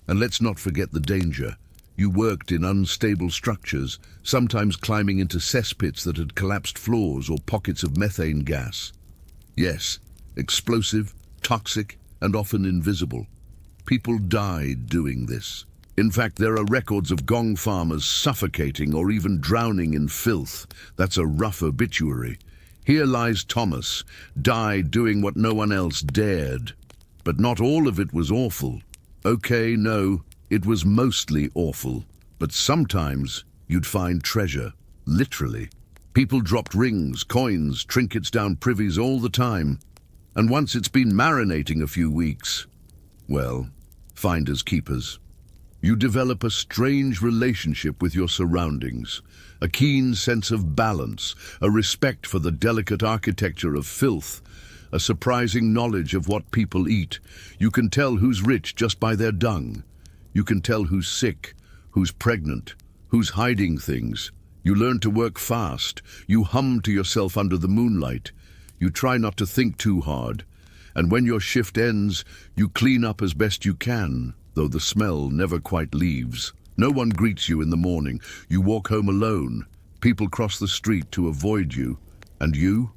And let's not forget the danger. You worked in unstable structures, sometimes climbing into cesspits that had collapsed floors or pockets of methane gas. Yes, explosive, toxic, and often invisible. People died doing this. In fact, there are records of gong farmers suffocating or even drowning in filth. That's a rough obituary. Here lies Thomas, died doing what no one else dared. But not all of it was awful. Okay, no, it was mostly awful. But sometimes you'd find treasure, literally. People dropped rings, coins, trinkets down privies all the time. And once it's been marinating a few weeks, well, finders keepers. You develop a strange relationship with your surroundings, a keen sense of balance, a respect for the delicate architecture of filth, a surprising knowledge of what people eat. You can tell who's rich just by their dung. You can tell who's sick, who's pregnant, who's hiding things. You learn to work fast. You hum to yourself under the moonlight. You try not to think too hard. And when your shift ends, you clean up as best you can, though the smell never quite leaves. No one greets you in the morning. You walk home alone. People cross the street to avoid you. And you?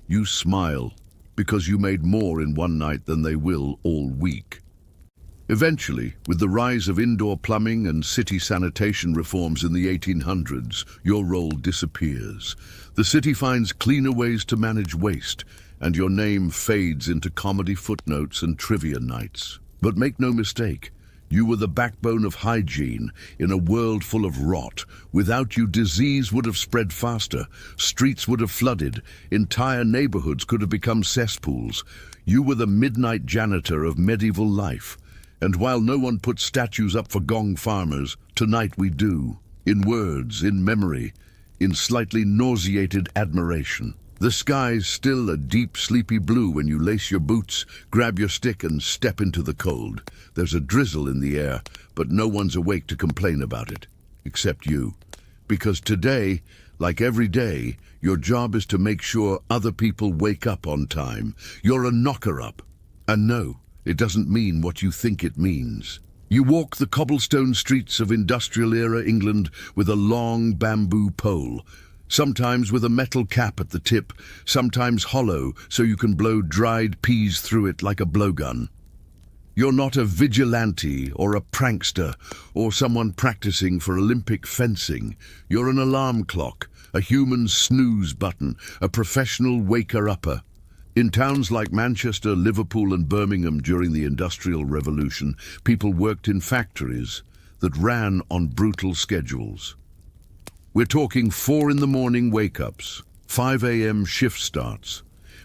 You smile, because you made more in one night than they will all week. Eventually, with the rise of indoor plumbing and city sanitation reforms in the 1800s, your role disappears. The city finds cleaner ways to manage waste, and your name fades into comedy footnotes and trivia nights. But make no mistake, you were the backbone of hygiene in a world full of rot. Without you, disease would have spread faster, streets would have flooded, entire neighborhoods could have become cesspools. You were the midnight janitor of medieval life. And while no one put statues up for gong farmers, tonight we do. In words, in memory, in slightly nauseated admiration. The sky's still a deep, sleepy blue when you lace your boots, grab your stick and step into the cold. There's a drizzle in the air, but no one's awake to complain about it, except you. Because today, like every day, your job is to make sure other people wake up on time. You're a knocker-up. And no, it doesn't mean what you think it means. You walk the cobblestone streets of industrial-era England with a long bamboo pole, sometimes with a metal cap at the tip, sometimes hollow so you can blow dried peas through it like a blowgun. You're not a vigilante or a prankster or someone practicing for Olympic fencing. You're an alarm clock, a human snooze button, a professional waker-upper. In towns like Manchester, Liverpool and Birmingham during the Industrial Revolution, people worked in factories that ran on brutal schedules. We're talking 4 in the morning wake-ups, 5 a.m. shift starts.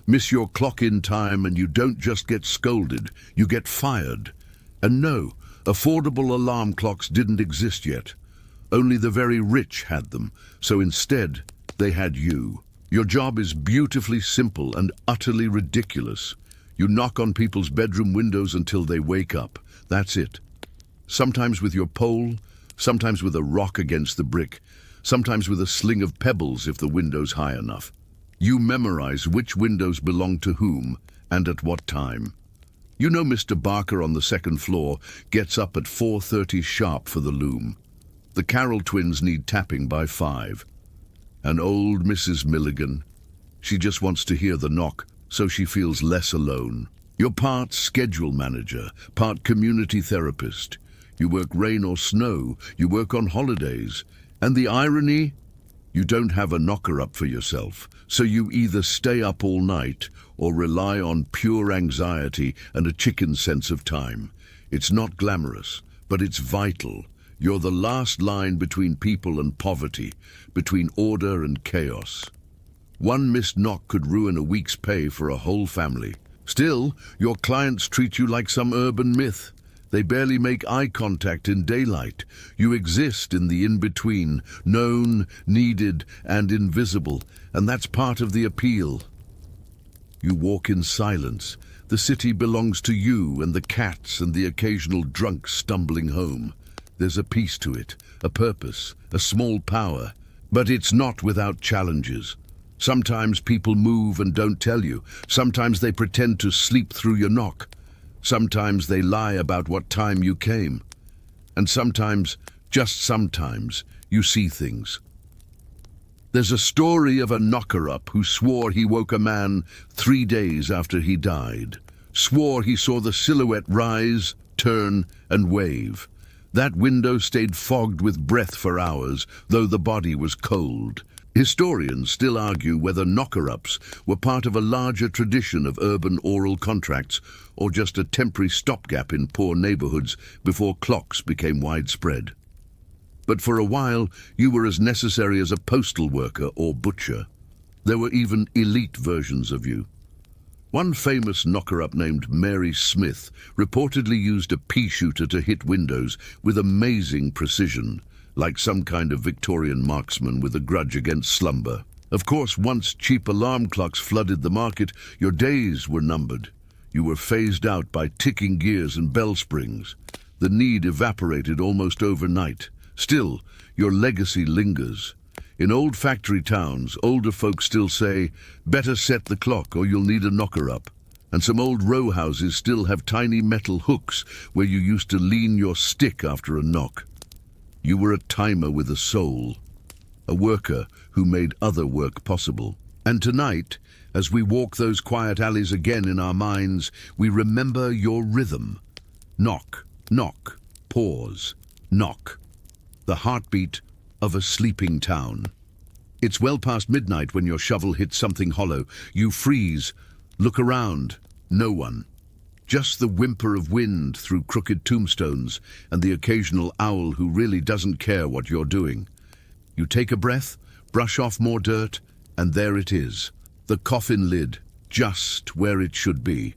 Miss your clock-in time and you don't just get scolded, you get fired. And no, affordable alarm clocks didn't exist yet. Only the very rich had them, so instead, they had you. Your job is beautifully simple and utterly ridiculous. You knock on people's bedroom windows until they wake up. That's it. Sometimes with your pole, sometimes with a rock against the brick, sometimes with a sling of pebbles if the window's high enough. You memorize which windows belong to whom and at what time. You know Mr. Barker on the second floor gets up at 4:30 sharp for the loom. The Carroll twins need tapping by 5. And old Mrs. Milligan, she just wants to hear the knock so she feels less alone. You're part schedule manager, part community therapist. You work rain or snow, you work on holidays. And the irony? You don't have a knocker-up for yourself, so you either stay up all night or rely on pure anxiety and a chicken sense of time. It's not glamorous, but it's vital. You're the last line between people and poverty, between order and chaos. One missed knock could ruin a week's pay for a whole family. Still, your clients treat you like some urban myth. They barely make eye contact in daylight. You exist in the in-between, known, needed, and invisible, and that's part of the appeal. You walk in silence. The city belongs to you and the cats and the occasional drunk stumbling home. There's a peace to it, a purpose, a small power. But it's not without challenges. Sometimes people move and don't tell you. Sometimes they pretend to sleep through your knock. Sometimes they lie about what time you came. And sometimes, just sometimes, you see things. There's a story of a knocker-up who swore he woke a man 3 days after he died. Swore he saw the silhouette rise, turn, and wave. That window stayed fogged with breath for hours, though the body was cold. Historians still argue whether knocker-ups were part of a larger tradition of urban oral contracts or just a temporary stopgap in poor neighborhoods before clocks became widespread. But for a while, you were as necessary as a postal worker or butcher. There were even elite versions of you. One famous knocker-up named Mary Smith reportedly used a pea shooter to hit windows with amazing precision, like some kind of Victorian marksman with a grudge against slumber. Of course, once cheap alarm clocks flooded the market, your days were numbered. You were phased out by ticking gears and bell springs. The need evaporated almost overnight. Still, your legacy lingers. In old factory towns, older folks still say, "Better set the clock or you'll need a knocker-up." And some old row houses still have tiny metal hooks where you used to lean your stick after a knock. You were a timer with a soul, a worker who made other work possible. And tonight, as we walk those quiet alleys again in our minds, we remember your rhythm. Knock, knock, pause, knock. The heartbeat of a sleeping town. It's well past midnight when your shovel hits something hollow. You freeze, look around, no one. Just the whimper of wind through crooked tombstones and the occasional owl who really doesn't care what you're doing. You take a breath, brush off more dirt, and there it is. The coffin lid, just where it should be.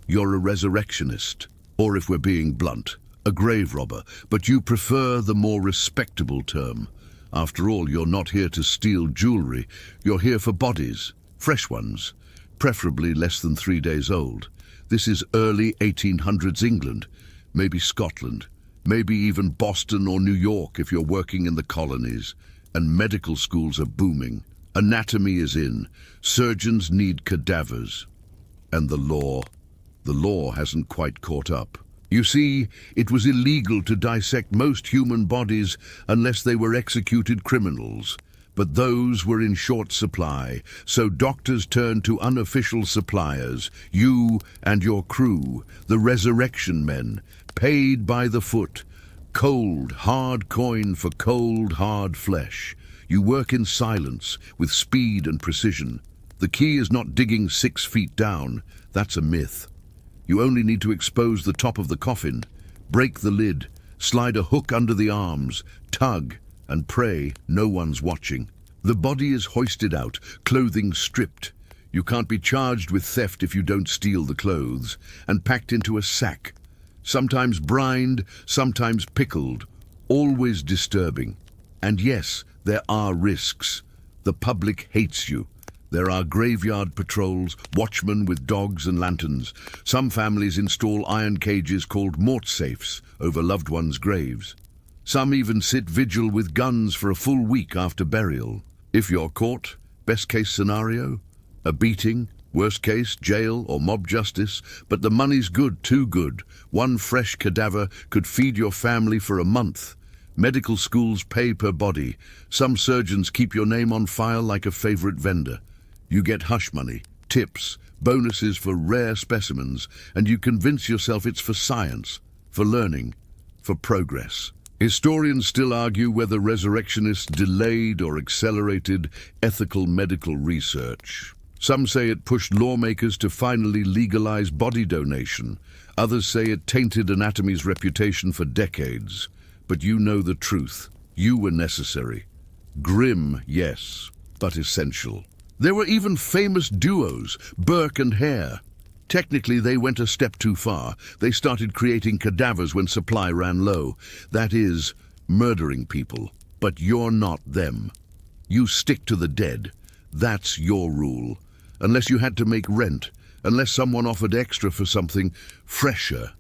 You're a resurrectionist, or if we're being blunt, a grave robber, but you prefer the more respectable term. After all, you're not here to steal jewelry. You're here for bodies, fresh ones, preferably less than 3 days old. This is early 1800s England, maybe Scotland, maybe even Boston or New York if you're working in the colonies. And medical schools are booming. Anatomy is in. Surgeons need cadavers. And the law hasn't quite caught up. You see, it was illegal to dissect most human bodies unless they were executed criminals. But those were in short supply, so doctors turned to unofficial suppliers, you and your crew, the resurrection men, paid by the foot. Cold, hard coin for cold, hard flesh. You work in silence, with speed and precision. The key is not digging 6 feet down. That's a myth. You only need to expose the top of the coffin, break the lid, slide a hook under the arms, tug, and pray no one's watching. The body is hoisted out, clothing stripped. You can't be charged with theft if you don't steal the clothes, and packed into a sack. Sometimes brined, sometimes pickled, always disturbing. And yes, there are risks. The public hates you. There are graveyard patrols, watchmen with dogs and lanterns. Some families install iron cages called mort safes over loved ones' graves. Some even sit vigil with guns for a full week after burial. If you're caught, best case scenario, a beating, worst case, jail or mob justice, but the money's good, too good. One fresh cadaver could feed your family for a month. Medical schools pay per body. Some surgeons keep your name on file like a favorite vendor. You get hush money, tips, bonuses for rare specimens, and you convince yourself it's for science, for learning, for progress. Historians still argue whether resurrectionists delayed or accelerated ethical medical research. Some say it pushed lawmakers to finally legalize body donation. Others say it tainted anatomy's reputation for decades. But you know the truth. You were necessary. Grim, yes, but essential. There were even famous duos, Burke and Hare. Technically, they went a step too far. They started creating cadavers when supply ran low. That is, murdering people. But you're not them. You stick to the dead. That's your rule. Unless you had to make rent, unless someone offered extra for something fresher.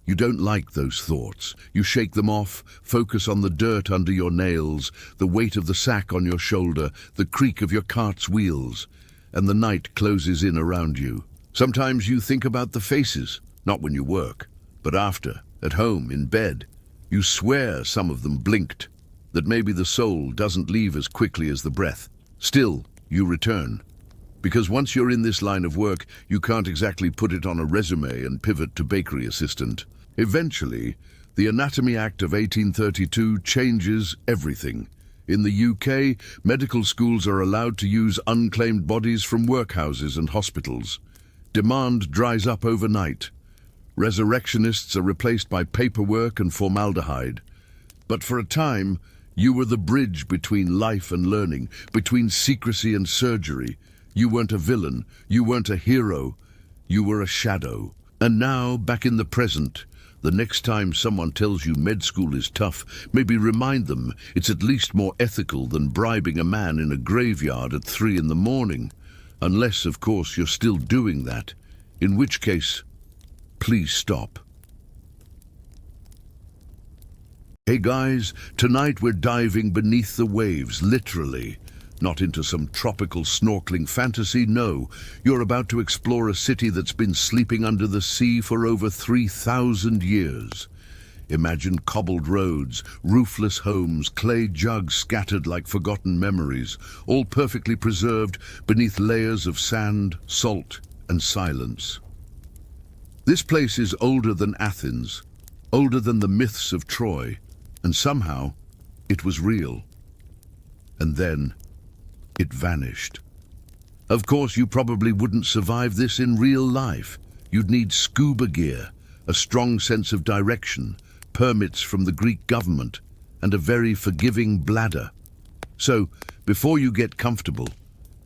You don't like those thoughts. You shake them off, focus on the dirt under your nails, the weight of the sack on your shoulder, the creak of your cart's wheels, and the night closes in around you. Sometimes you think about the faces, not when you work, but after, at home, in bed. You swear some of them blinked, that maybe the soul doesn't leave as quickly as the breath. Still, you return. Because once you're in this line of work, you can't exactly put it on a resume and pivot to bakery assistant. Eventually, the Anatomy Act of 1832 changes everything. In the UK, medical schools are allowed to use unclaimed bodies from workhouses and hospitals. Demand dries up overnight. Resurrectionists are replaced by paperwork and formaldehyde. But for a time, you were the bridge between life and learning, between secrecy and surgery. You weren't a villain, you weren't a hero, you were a shadow. And now, back in the present, the next time someone tells you med school is tough, maybe remind them it's at least more ethical than bribing a man in a graveyard at 3 in the morning. Unless, of course, you're still doing that, in which case, please stop. Hey guys, tonight we're diving beneath the waves, literally. Not into some tropical snorkeling fantasy, no. You're about to explore a city that's been sleeping under the sea for over 3,000 years. Imagine cobbled roads, roofless homes, clay jugs scattered like forgotten memories, all perfectly preserved beneath layers of sand, salt, and silence. This place is older than Athens, older than the myths of Troy, and somehow it was real. And then it vanished. Of course, you probably wouldn't survive this in real life. You'd need scuba gear, a strong sense of direction, permits from the Greek government, and a very forgiving bladder. So, before you get comfortable,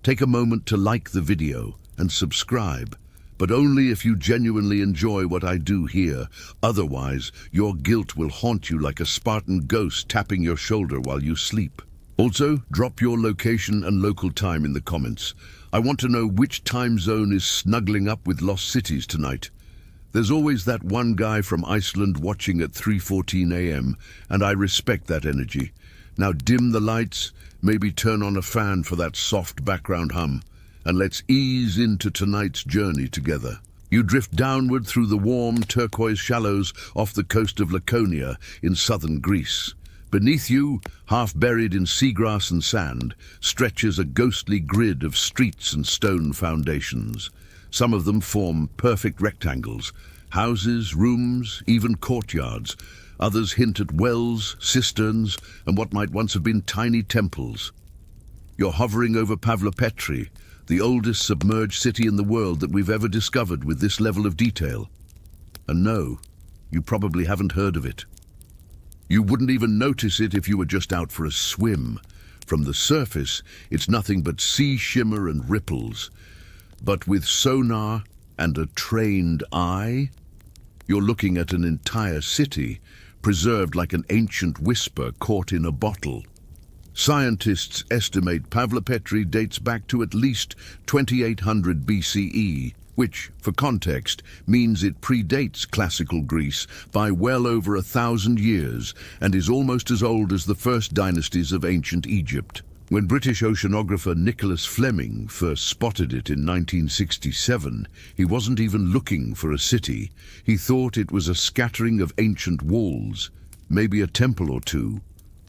take a moment to like the video and subscribe, but only if you genuinely enjoy what I do here. Otherwise, your guilt will haunt you like a Spartan ghost tapping your shoulder while you sleep. Also, drop your location and local time in the comments. I want to know which time zone is snuggling up with lost cities tonight. There's always that one guy from Iceland watching at 3:14 a.m., and I respect that energy. Now dim the lights, maybe turn on a fan for that soft background hum, and let's ease into tonight's journey together. You drift downward through the warm turquoise shallows off the coast of Laconia in southern Greece. Beneath you, half buried in seagrass and sand, stretches a ghostly grid of streets and stone foundations. Some of them form perfect rectangles, houses, rooms, even courtyards. Others hint at wells, cisterns, and what might once have been tiny temples. You're hovering over Pavlopetri, the oldest submerged city in the world that we've ever discovered with this level of detail. And no, you probably haven't heard of it. You wouldn't even notice it if you were just out for a swim. From the surface, it's nothing but sea shimmer and ripples. But with sonar and a trained eye, you're looking at an entire city, preserved like an ancient whisper caught in a bottle. Scientists estimate Pavlopetri dates back to at least 2800 BCE, which, for context, means it predates classical Greece by well over 1,000 years and is almost as old as the first dynasties of ancient Egypt. When British oceanographer Nicholas Fleming first spotted it in 1967, he wasn't even looking for a city. He thought it was a scattering of ancient walls, maybe a temple or two.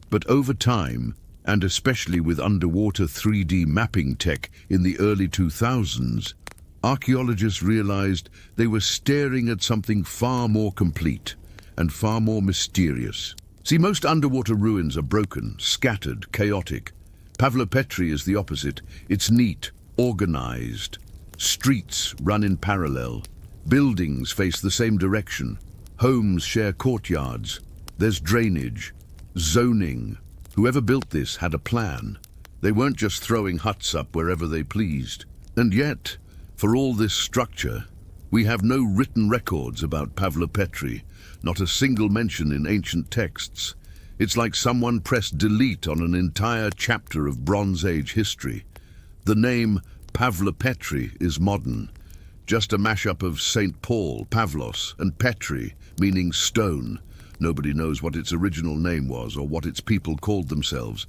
But over time, and especially with underwater 3D mapping tech in the early 2000s, archaeologists realized they were staring at something far more complete and far more mysterious. See, most underwater ruins are broken, scattered, chaotic. Pavlopetri is the opposite. It's neat, organized. Streets run in parallel. Buildings face the same direction. Homes share courtyards. There's drainage, zoning. Whoever built this had a plan. They weren't just throwing huts up wherever they pleased. And yet, for all this structure, we have no written records about Pavlopetri, not a single mention in ancient texts. It's like someone pressed delete on an entire chapter of Bronze Age history. The name Pavlopetri is modern, just a mashup of St. Paul, Pavlos, and Petri, meaning stone. Nobody knows what its original name was or what its people called themselves.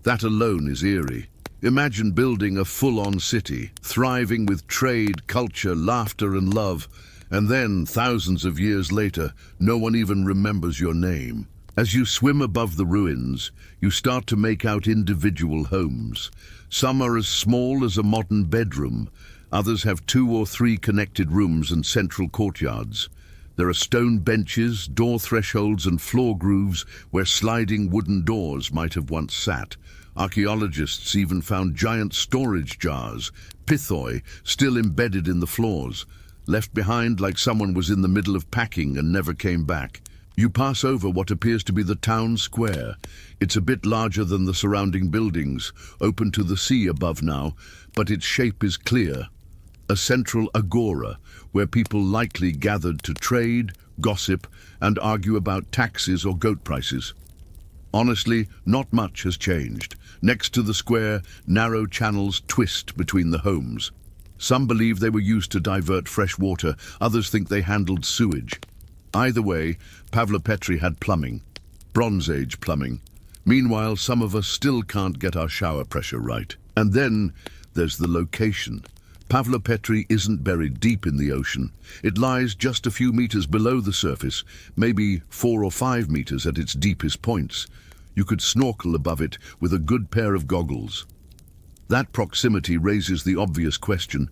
That alone is eerie. Imagine building a full-on city, thriving with trade, culture, laughter, and love, and then, thousands of years later, no one even remembers your name. As you swim above the ruins, you start to make out individual homes. Some are as small as a modern bedroom. Others have 2 or 3 connected rooms and central courtyards. There are stone benches, door thresholds, and floor grooves where sliding wooden doors might have once sat. Archaeologists even found giant storage jars, pithoi, still embedded in the floors, left behind like someone was in the middle of packing and never came back. You pass over what appears to be the town square. It's a bit larger than the surrounding buildings, open to the sea above now, but its shape is clear. A central agora, where people likely gathered to trade, gossip, and argue about taxes or goat prices. Honestly, not much has changed. Next to the square, narrow channels twist between the homes. Some believe they were used to divert fresh water, others think they handled sewage. Either way, Pavlopetri had plumbing, Bronze Age plumbing. Meanwhile, some of us still can't get our shower pressure right. And then there's the location. Pavlopetri isn't buried deep in the ocean. It lies just a few meters below the surface, maybe 4 or 5 meters at its deepest points. You could snorkel above it with a good pair of goggles. That proximity raises the obvious question: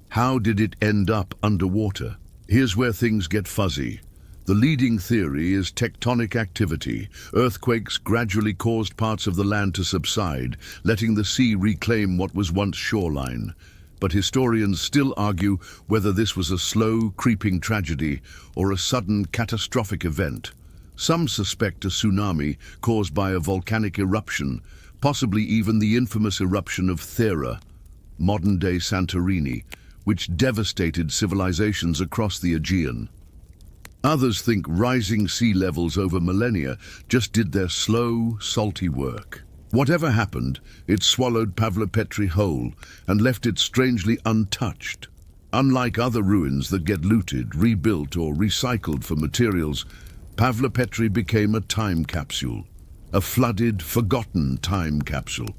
how did it end up underwater? Here's where things get fuzzy. The leading theory is tectonic activity. Earthquakes gradually caused parts of the land to subside, letting the sea reclaim what was once shoreline. But historians still argue whether this was a slow, creeping tragedy or a sudden, catastrophic event. Some suspect a tsunami caused by a volcanic eruption, possibly even the infamous eruption of Thera, modern-day Santorini, which devastated civilizations across the Aegean. Others think rising sea levels over millennia just did their slow, salty work. Whatever happened, it swallowed Pavlopetri whole and left it strangely untouched. Unlike other ruins that get looted, rebuilt, or recycled for materials, Pavlopetri became a time capsule, a flooded, forgotten time capsule.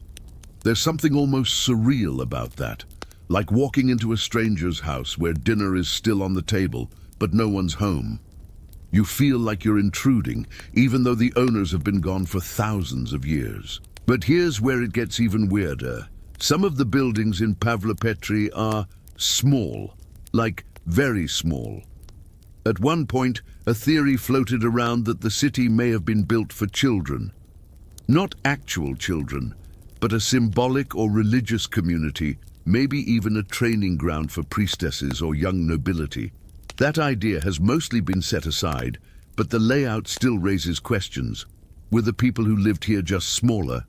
There's something almost surreal about that, like walking into a stranger's house where dinner is still on the table, but no one's home. You feel like you're intruding, even though the owners have been gone for thousands of years. But here's where it gets even weirder. Some of the buildings in Pavlopetri are small, like very small. At one point, a theory floated around that the city may have been built for children. Not actual children, but a symbolic or religious community, maybe even a training ground for priestesses or young nobility. That idea has mostly been set aside, but the layout still raises questions. Were the people who lived here just smaller?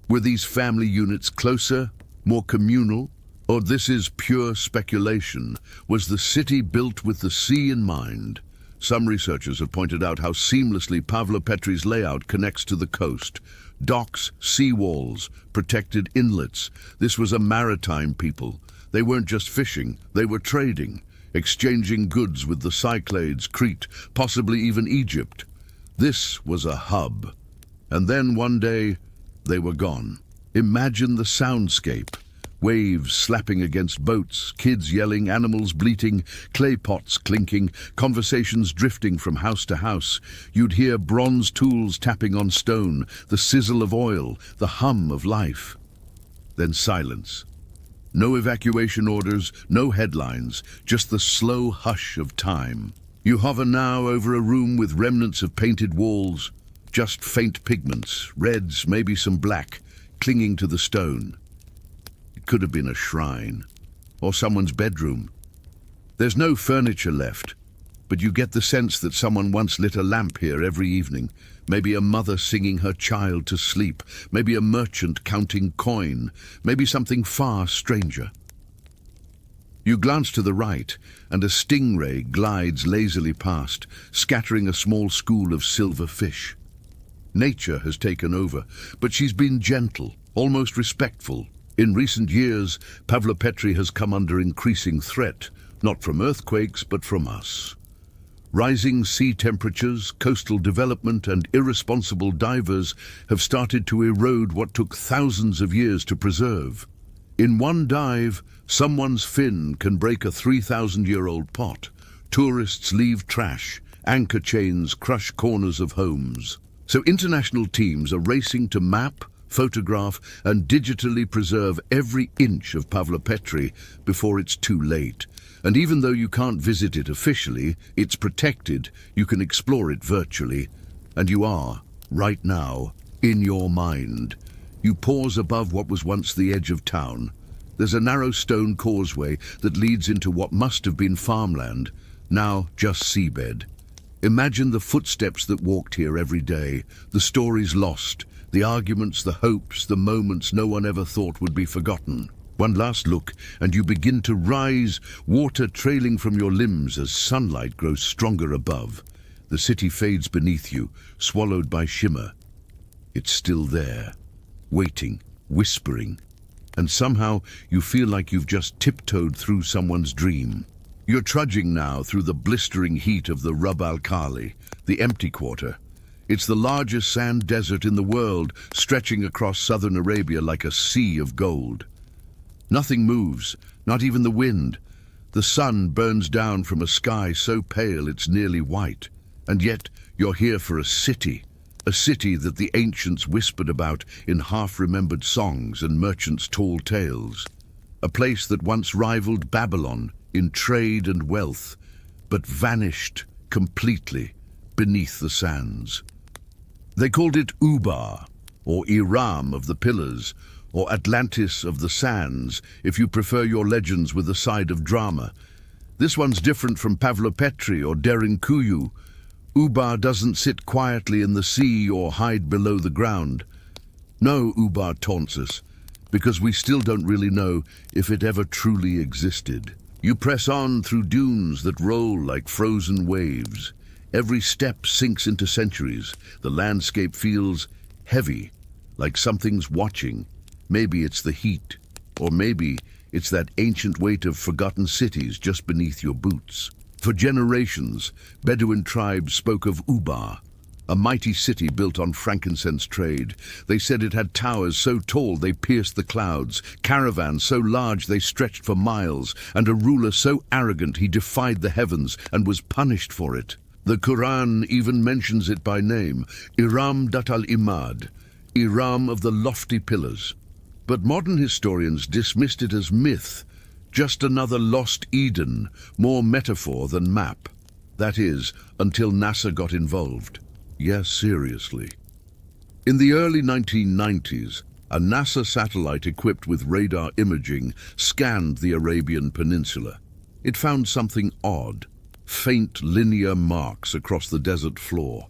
Were these family units closer, more communal? Or this is pure speculation. Was the city built with the sea in mind? Some researchers have pointed out how seamlessly Pavlopetri's layout connects to the coast. Docks, seawalls, protected inlets. This was a maritime people. They weren't just fishing, they were trading, exchanging goods with the Cyclades, Crete, possibly even Egypt. This was a hub. And then one day, they were gone. Imagine the soundscape. Waves slapping against boats, kids yelling, animals bleating, clay pots clinking, conversations drifting from house to house. You'd hear bronze tools tapping on stone, the sizzle of oil, the hum of life. Then silence. No evacuation orders, no headlines, just the slow hush of time. You hover now over a room with remnants of painted walls, just faint pigments, reds, maybe some black, clinging to the stone. It could have been a shrine, or someone's bedroom. There's no furniture left, but you get the sense that someone once lit a lamp here every evening. Maybe a mother singing her child to sleep, maybe a merchant counting coin, maybe something far stranger. You glance to the right, and a stingray glides lazily past, scattering a small school of silver fish. Nature has taken over, but she's been gentle, almost respectful. In recent years, Pavlopetri has come under increasing threat, not from earthquakes, but from us. Rising sea temperatures, coastal development, and irresponsible divers have started to erode what took thousands of years to preserve. In one dive, someone's fin can break a 3,000-year-old pot. Tourists leave trash. Anchor chains crush corners of homes. So international teams are racing to map, photograph, and digitally preserve every inch of Pavlopetri before it's too late. And even though you can't visit it officially, it's protected. You can explore it virtually. And you are, right now, in your mind. You pause above what was once the edge of town. There's a narrow stone causeway that leads into what must have been farmland, now just seabed. Imagine the footsteps that walked here every day, the stories lost, the arguments, the hopes, the moments no one ever thought would be forgotten. One last look, and you begin to rise, water trailing from your limbs as sunlight grows stronger above. The city fades beneath you, swallowed by shimmer. It's still there, waiting, whispering, and somehow you feel like you've just tiptoed through someone's dream. You're trudging now through the blistering heat of the Rub al-Khali, the empty quarter. It's the largest sand desert in the world, stretching across southern Arabia like a sea of gold. Nothing moves, not even the wind. The sun burns down from a sky so pale it's nearly white. And yet you're here for a city that the ancients whispered about in half-remembered songs and merchants' tall tales. A place that once rivaled Babylon in trade and wealth, but vanished completely beneath the sands. They called it Ubar, or Iram of the Pillars, or Atlantis of the Sands, if you prefer your legends with a side of drama. This one's different from Pavlopetri or Derinkuyu. Ubar doesn't sit quietly in the sea or hide below the ground. No, Ubar taunts us, because we still don't really know if it ever truly existed. You press on through dunes that roll like frozen waves. Every step sinks into centuries. The landscape feels heavy, like something's watching. Maybe it's the heat, or maybe it's that ancient weight of forgotten cities just beneath your boots. For generations, Bedouin tribes spoke of Ubar, a mighty city built on frankincense trade. They said it had towers so tall they pierced the clouds, caravans so large they stretched for miles, and a ruler so arrogant he defied the heavens and was punished for it. The Quran even mentions it by name, Iram Dat al-Imad, Iram of the lofty pillars. But modern historians dismissed it as myth, just another lost Eden, more metaphor than map. That is, until NASA got involved. Yes, seriously. In the early 1990s, a NASA satellite equipped with radar imaging scanned the Arabian Peninsula. It found something odd, faint linear marks across the desert floor,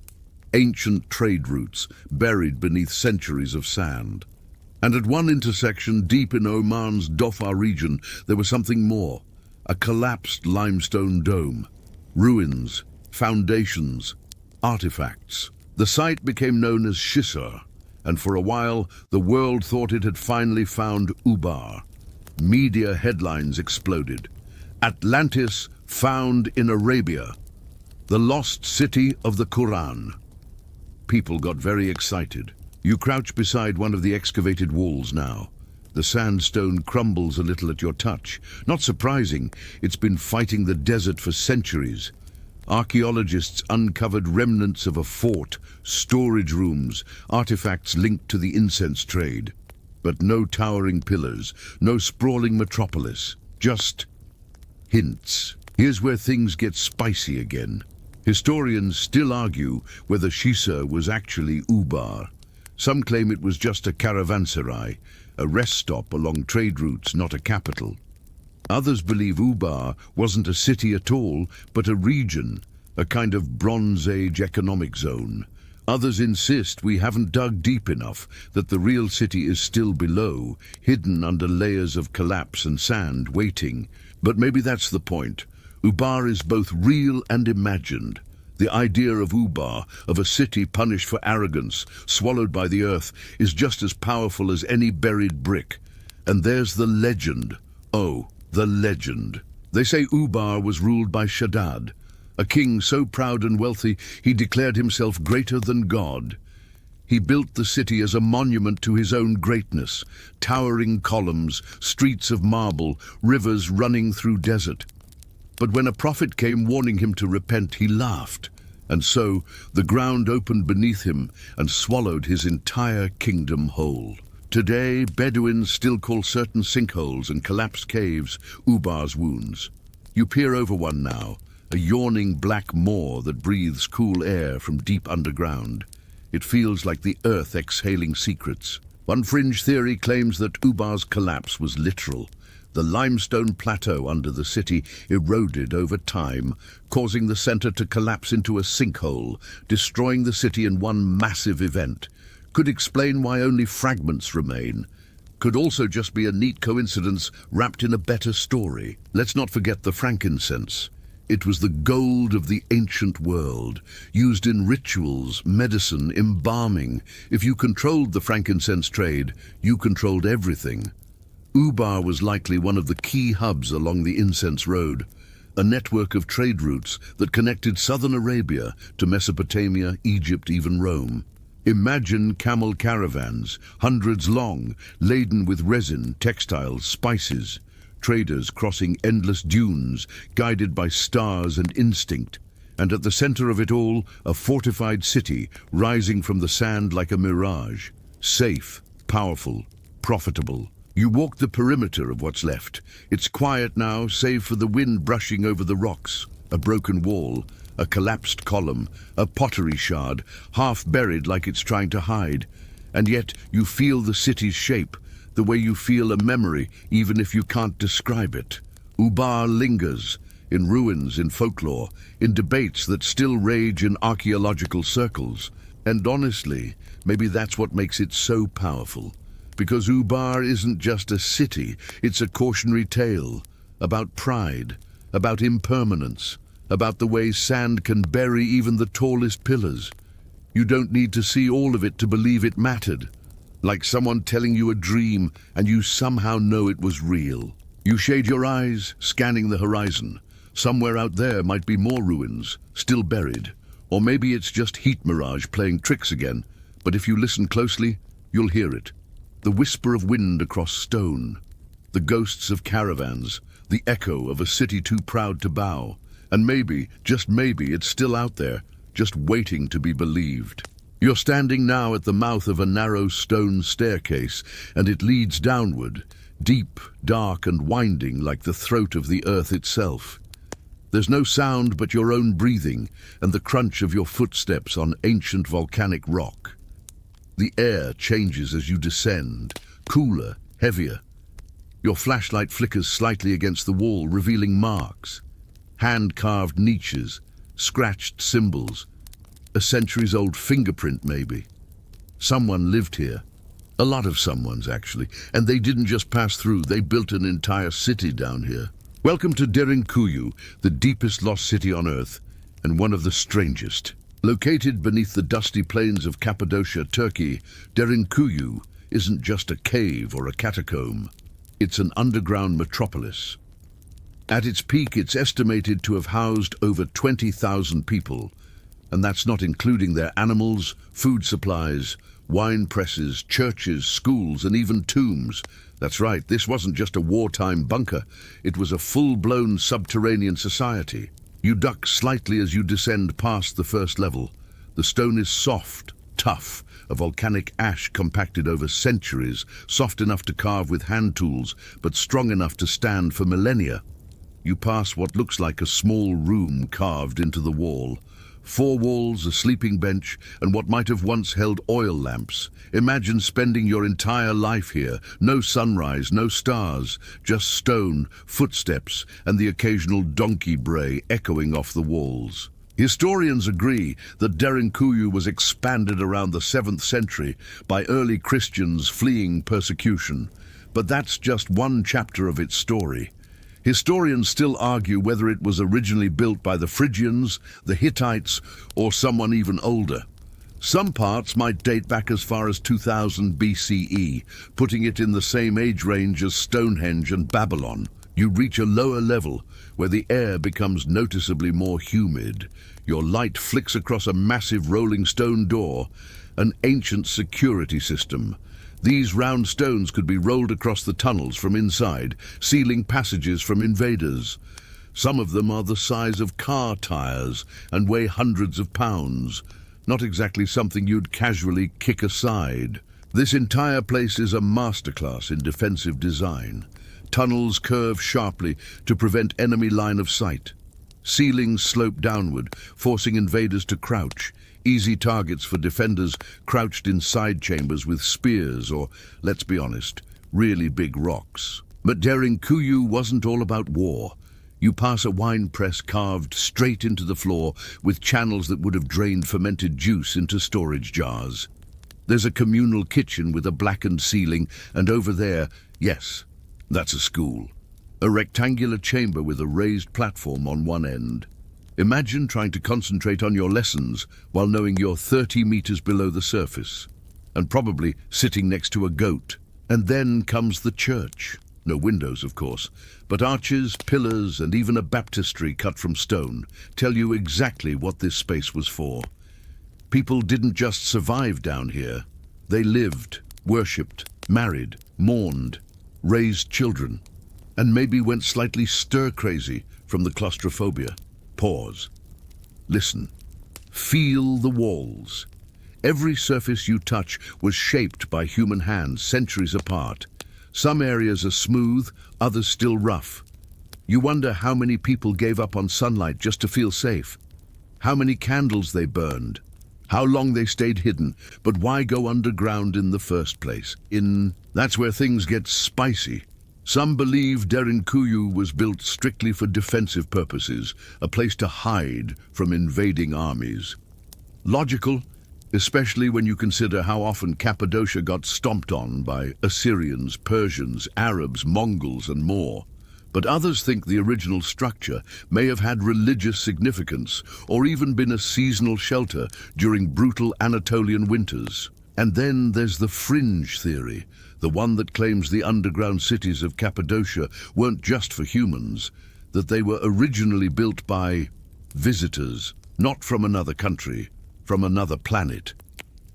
ancient trade routes buried beneath centuries of sand. And at one intersection, deep in Oman's Dhofar region, there was something more, a collapsed limestone dome, ruins, foundations, artifacts. The site became known as Shisar, and for a while the world thought it had finally found Ubar. Media headlines exploded. Atlantis found in Arabia, the lost city of the Quran. People got very excited. You crouch beside one of the excavated walls now. The sandstone crumbles a little at your touch. Not surprising, it's been fighting the desert for centuries. Archaeologists uncovered remnants of a fort, storage rooms, artifacts linked to the incense trade. But no towering pillars, no sprawling metropolis, just hints. Here's where things get spicy again. Historians still argue whether Shisar was actually Ubar. Some claim it was just a caravanserai, a rest stop along trade routes, not a capital. Others believe Ubar wasn't a city at all, but a region, a kind of Bronze Age economic zone. Others insist we haven't dug deep enough, that the real city is still below, hidden under layers of collapse and sand, waiting. But maybe that's the point. Ubar is both real and imagined. The idea of Ubar, of a city punished for arrogance, swallowed by the earth, is just as powerful as any buried brick. And there's the legend. Oh, the legend. They say Ubar was ruled by Shaddad, a king so proud and wealthy he declared himself greater than God. He built the city as a monument to his own greatness, towering columns, streets of marble, rivers running through desert. But when a prophet came warning him to repent, he laughed, and so the ground opened beneath him and swallowed his entire kingdom whole. Today, Bedouins still call certain sinkholes and collapsed caves Ubar's wounds. You peer over one now, a yawning black maw that breathes cool air from deep underground. It feels like the earth exhaling secrets. One fringe theory claims that Ubar's collapse was literal. The limestone plateau under the city eroded over time, causing the center to collapse into a sinkhole, destroying the city in one massive event. Could explain why only fragments remain. Could also just be a neat coincidence wrapped in a better story. Let's not forget the frankincense. It was the gold of the ancient world, used in rituals, medicine, embalming. If you controlled the frankincense trade, you controlled everything. Ubar was likely one of the key hubs along the incense road, a network of trade routes that connected southern Arabia to Mesopotamia, Egypt, even Rome. Imagine camel caravans, hundreds long, laden with resin, textiles, spices. Traders crossing endless dunes, guided by stars and instinct. And at the center of it all, a fortified city rising from the sand like a mirage. Safe, powerful, profitable. You walk the perimeter of what's left. It's quiet now, save for the wind brushing over the rocks. A broken wall, a collapsed column, a pottery shard, half buried like it's trying to hide. And yet you feel the city's shape, the way you feel a memory, even if you can't describe it. Ubar lingers, in ruins, in folklore, in debates that still rage in archaeological circles. And honestly, maybe that's what makes it so powerful. Because Ubar isn't just a city, it's a cautionary tale about pride, about impermanence, about the way sand can bury even the tallest pillars. You don't need to see all of it to believe it mattered. Like someone telling you a dream and you somehow know it was real. You shade your eyes, scanning the horizon. Somewhere out there might be more ruins, still buried. Or maybe it's just heat mirage playing tricks again. But if you listen closely, you'll hear it. The whisper of wind across stone. The ghosts of caravans. The echo of a city too proud to bow. And maybe, just maybe, it's still out there, just waiting to be believed. You're standing now at the mouth of a narrow stone staircase, and it leads downward, deep, dark and winding like the throat of the earth itself. There's no sound but your own breathing and the crunch of your footsteps on ancient volcanic rock. The air changes as you descend, cooler, heavier. Your flashlight flickers slightly against the wall, revealing marks. Hand-carved niches, scratched symbols. A centuries-old fingerprint, maybe. Someone lived here. A lot of someones, actually. And they didn't just pass through, they built an entire city down here. Welcome to Derinkuyu, the deepest lost city on Earth, and one of the strangest. Located beneath the dusty plains of Cappadocia, Turkey, Derinkuyu isn't just a cave or a catacomb. It's an underground metropolis. At its peak, it's estimated to have housed over 20,000 people, and that's not including their animals, food supplies, wine presses, churches, schools, and even tombs. That's right, this wasn't just a wartime bunker. It was a full-blown subterranean society. You duck slightly as you descend past the first level. The stone is soft, tough, a volcanic ash compacted over centuries, soft enough to carve with hand tools, but strong enough to stand for millennia. You pass what looks like a small room carved into the wall. 4 walls, a sleeping bench, and what might have once held oil lamps. Imagine spending your entire life here. No sunrise, no stars, just stone, footsteps, and the occasional donkey bray echoing off the walls. Historians agree that Derinkuyu was expanded around the 7th century by early Christians fleeing persecution. But that's just one chapter of its story. Historians still argue whether it was originally built by the Phrygians, the Hittites, or someone even older. Some parts might date back as far as 2000 BCE, putting it in the same age range as Stonehenge and Babylon. You reach a lower level, where the air becomes noticeably more humid. Your light flicks across a massive rolling stone door, an ancient security system. These round stones could be rolled across the tunnels from inside, sealing passages from invaders. Some of them are the size of car tires and weigh hundreds of pounds. Not exactly something you'd casually kick aside. This entire place is a masterclass in defensive design. Tunnels curve sharply to prevent enemy line of sight. Ceilings slope downward, forcing invaders to crouch. Easy targets for defenders crouched in side chambers with spears or, let's be honest, really big rocks. But Derinkuyu wasn't all about war. You pass a wine press carved straight into the floor with channels that would have drained fermented juice into storage jars. There's a communal kitchen with a blackened ceiling, and over there, yes, that's a school. A rectangular chamber with a raised platform on one end. Imagine trying to concentrate on your lessons while knowing you're 30 meters below the surface, and probably sitting next to a goat. And then comes the church. No windows, of course, but arches, pillars, and even a baptistry cut from stone tell you exactly what this space was for. People didn't just survive down here. They lived, worshipped, married, mourned, raised children, and maybe went slightly stir-crazy from the claustrophobia. Pause. Listen. Feel the walls. Every surface you touch was shaped by human hands centuries apart. Some areas are smooth, others still rough. You wonder how many people gave up on sunlight just to feel safe. How many candles they burned. How long they stayed hidden. But why go underground in the first place? That's where things get spicy. Some believe Derinkuyu was built strictly for defensive purposes, a place to hide from invading armies. Logical, especially when you consider how often Cappadocia got stomped on by Assyrians, Persians, Arabs, Mongols, and more. But others think the original structure may have had religious significance or even been a seasonal shelter during brutal Anatolian winters. And then there's the fringe theory, the one that claims the underground cities of Cappadocia weren't just for humans, that they were originally built by visitors, not from another country, from another planet.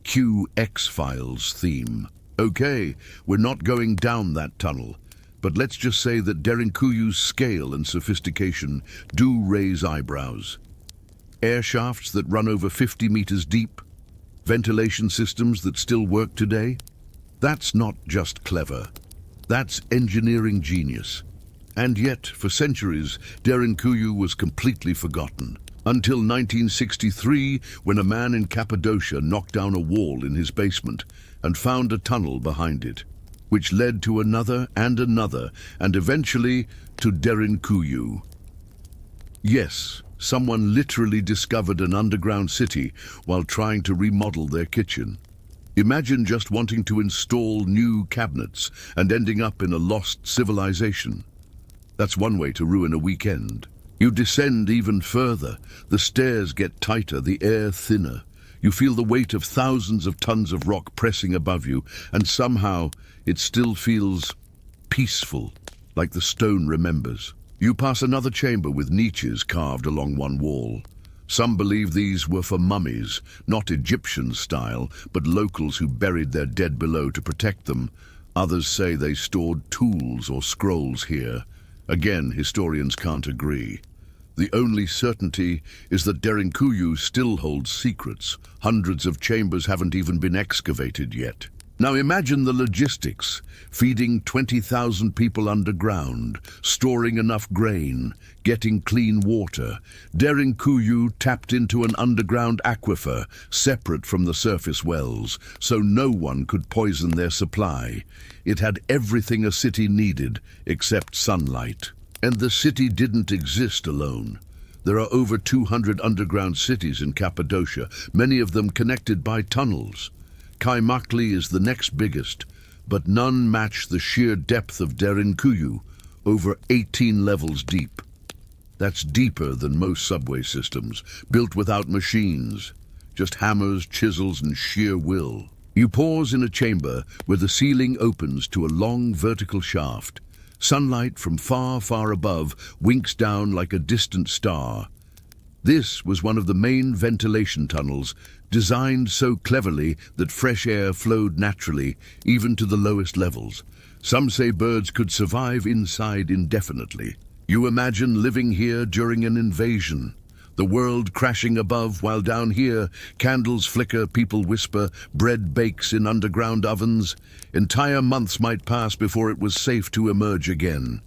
Cue X-Files theme. Okay, we're not going down that tunnel, but let's just say that Derinkuyu's scale and sophistication do raise eyebrows. Air shafts that run over 50 meters deep, ventilation systems that still work today. That's not just clever. That's engineering genius. And yet, for centuries, Derinkuyu was completely forgotten. Until 1963, when a man in Cappadocia knocked down a wall in his basement and found a tunnel behind it, which led to another, and eventually to Derinkuyu. Yes, someone literally discovered an underground city while trying to remodel their kitchen. Imagine just wanting to install new cabinets and ending up in a lost civilization. That's one way to ruin a weekend. You descend even further. The stairs get tighter, the air thinner. You feel the weight of thousands of tons of rock pressing above you, and somehow it still feels peaceful, like the stone remembers. You pass another chamber with niches carved along one wall. Some believe these were for mummies, not Egyptian style, but locals who buried their dead below to protect them. Others say they stored tools or scrolls here. Again, historians can't agree. The only certainty is that Derinkuyu still holds secrets. Hundreds of chambers haven't even been excavated yet. Now imagine the logistics, feeding 20,000 people underground, storing enough grain, getting clean water. Derinkuyu tapped into an underground aquifer, separate from the surface wells, so no one could poison their supply. It had everything a city needed, except sunlight. And the city didn't exist alone. There are over 200 underground cities in Cappadocia, many of them connected by tunnels. Kaimakli is the next biggest, but none match the sheer depth of Derinkuyu, over 18 levels deep. That's deeper than most subway systems, built without machines, just hammers, chisels, and sheer will. You pause in a chamber where the ceiling opens to a long vertical shaft. Sunlight from far, far above winks down like a distant star. This was one of the main ventilation tunnels, designed so cleverly that fresh air flowed naturally, even to the lowest levels. Some say birds could survive inside indefinitely. You imagine living here during an invasion. The world crashing above, while down here, candles flicker, people whisper, bread bakes in underground ovens. Entire months might pass before it was safe to emerge again.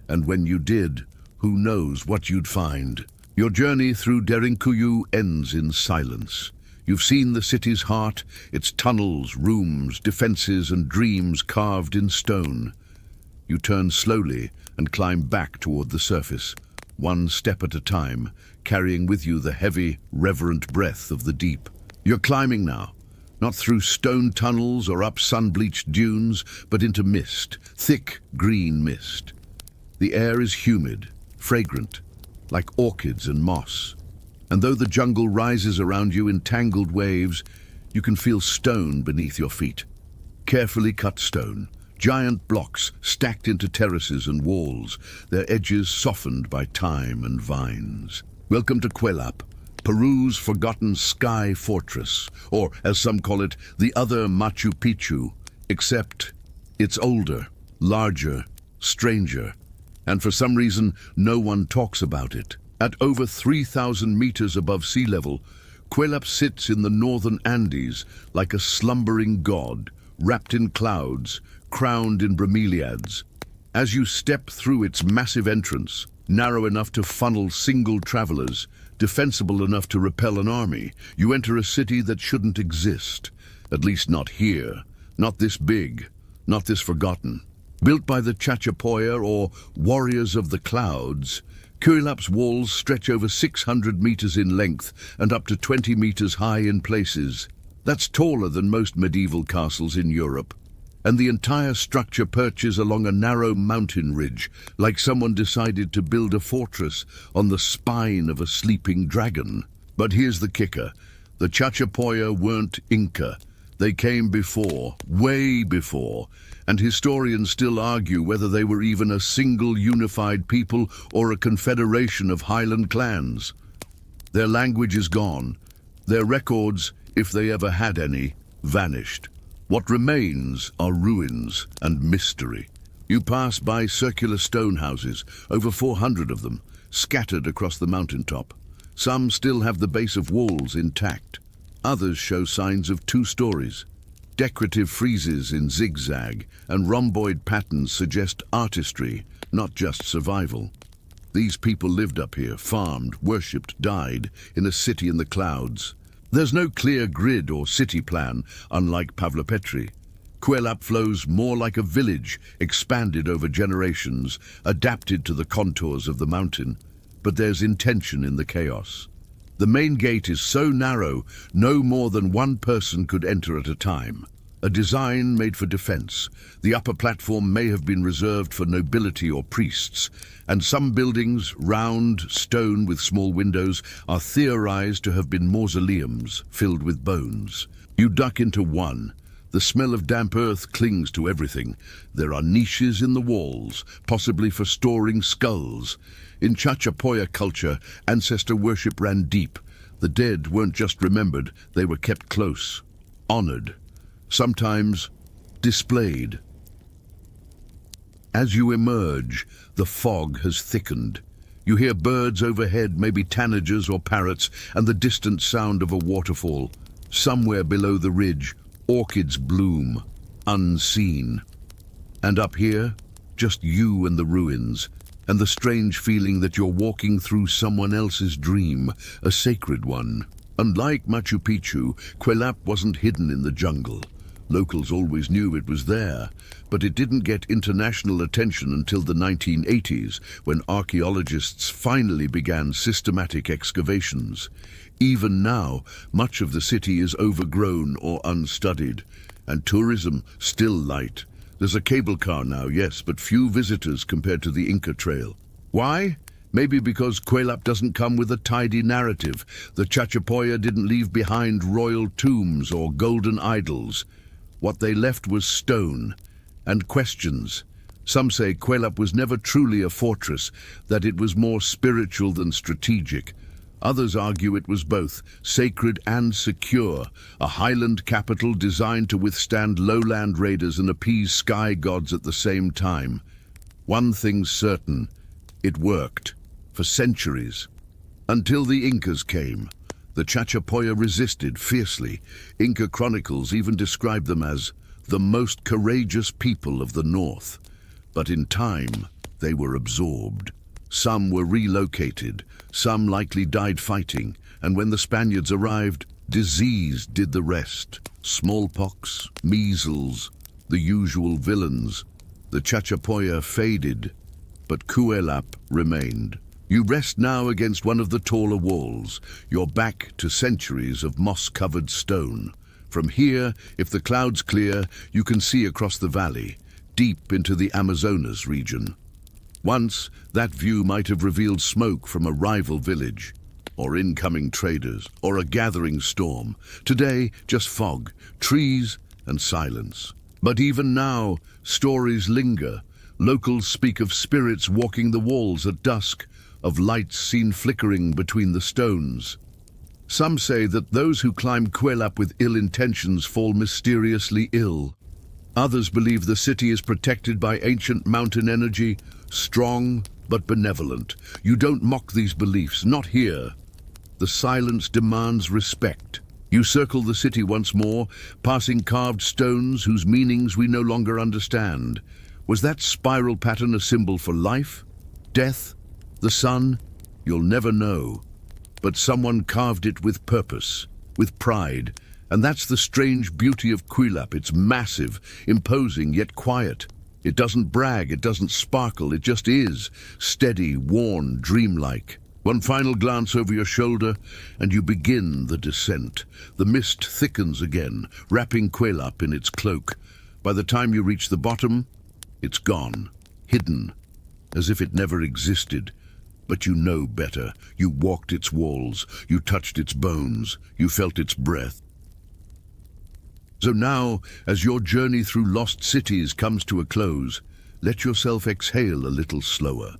And when you did, who knows what you'd find. Your journey through Derinkuyu ends in silence. You've seen the city's heart, its tunnels, rooms, defenses, and dreams carved in stone. You turn slowly and climb back toward the surface, one step at a time, carrying with you the heavy, reverent breath of the deep. You're climbing now, not through stone tunnels or up sun-bleached dunes, but into mist, thick green mist. The air is humid, fragrant, like orchids and moss. And though the jungle rises around you in tangled waves, you can feel stone beneath your feet. Carefully cut stone, giant blocks stacked into terraces and walls, their edges softened by time and vines. Welcome to Quelap, Peru's forgotten sky fortress, or as some call it, the other Machu Picchu, except it's older, larger, stranger, and for some reason no one talks about it. At over 3,000 meters above sea level, Quelap sits in the northern Andes like a slumbering god, wrapped in clouds, crowned in bromeliads. As you step through its massive entrance, narrow enough to funnel single travelers, defensible enough to repel an army, you enter a city that shouldn't exist. At least not here, not this big, not this forgotten. Built by the Chachapoya, or warriors of the clouds, Quelap's walls stretch over 600 meters in length and up to 20 meters high in places. That's taller than most medieval castles in Europe. And the entire structure perches along a narrow mountain ridge, like someone decided to build a fortress on the spine of a sleeping dragon. But here's the kicker. The Chachapoya weren't Inca. They came before, way before, and historians still argue whether they were even a single unified people or a confederation of highland clans. Their language is gone. Their records, if they ever had any, vanished. What remains are ruins and mystery. You pass by circular stone houses, over 400 of them, scattered across the mountaintop. Some still have the base of walls intact. Others show signs of 2 stories. Decorative friezes in zigzag and rhomboid patterns suggest artistry, not just survival. These people lived up here, farmed, worshipped, died, in a city in the clouds. There's no clear grid or city plan, unlike Pavlopetri. Quelap flows more like a village, expanded over generations, adapted to the contours of the mountain. But there's intention in the chaos. The main gate is so narrow, no more than one person could enter at a time. A design made for defense. The upper platform may have been reserved for nobility or priests, and some buildings, round, stone with small windows, are theorized to have been mausoleums filled with bones. You duck into one. The smell of damp earth clings to everything. There are niches in the walls, possibly for storing skulls. In Chachapoya culture, ancestor worship ran deep. The dead weren't just remembered, they were kept close, honored, sometimes displayed. As you emerge, the fog has thickened. You hear birds overhead, maybe tanagers or parrots, and the distant sound of a waterfall. Somewhere below the ridge, orchids bloom, unseen. And up here, just you and the ruins, and the strange feeling that you're walking through someone else's dream, a sacred one. Unlike Machu Picchu, Quelap wasn't hidden in the jungle. Locals always knew it was there, but it didn't get international attention until the 1980s, when archaeologists finally began systematic excavations. Even now, much of the city is overgrown or unstudied, and tourism still light. There's a cable car now, yes, but few visitors compared to the Inca Trail. Why? Maybe because Quelap doesn't come with a tidy narrative. The Chachapoya didn't leave behind royal tombs or golden idols. What they left was stone and questions. Some say Quelap was never truly a fortress, that it was more spiritual than strategic. Others argue it was both, sacred and secure, a highland capital designed to withstand lowland raiders and appease sky gods at the same time. One thing's certain, it worked, for centuries. Until the Incas came. The Chachapoya resisted fiercely. Inca chronicles even describe them as the most courageous people of the north. But in time, they were absorbed. Some were relocated, some likely died fighting, and when the Spaniards arrived, disease did the rest. Smallpox, measles, the usual villains. The Chachapoya faded, but Quelap remained. You rest now against one of the taller walls, your back to centuries of moss-covered stone. From here, if the clouds clear, you can see across the valley, deep into the Amazonas region. Once, that view might have revealed smoke from a rival village, or incoming traders, or a gathering storm. Today, just fog, trees, and silence. But even now, stories linger. Locals speak of spirits walking the walls at dusk, of lights seen flickering between the stones. Some say that those who climb Quelap with ill intentions fall mysteriously ill. Others believe the city is protected by ancient mountain energy, strong but benevolent. You don't mock these beliefs, not here. The silence demands respect. You circle the city once more, passing carved stones whose meanings we no longer understand. Was that spiral pattern a symbol for life? Death? The sun? You'll never know. But someone carved it with purpose, with pride. And that's the strange beauty of Quelap. It's massive, imposing, yet quiet. It doesn't brag, it doesn't sparkle, it just is. Steady, worn, dreamlike. One final glance over your shoulder, and you begin the descent. The mist thickens again, wrapping Quelap in its cloak. By the time you reach the bottom, it's gone, hidden, as if it never existed. But you know better. You walked its walls, you touched its bones, you felt its breath. So now, as your journey through lost cities comes to a close, let yourself exhale a little slower.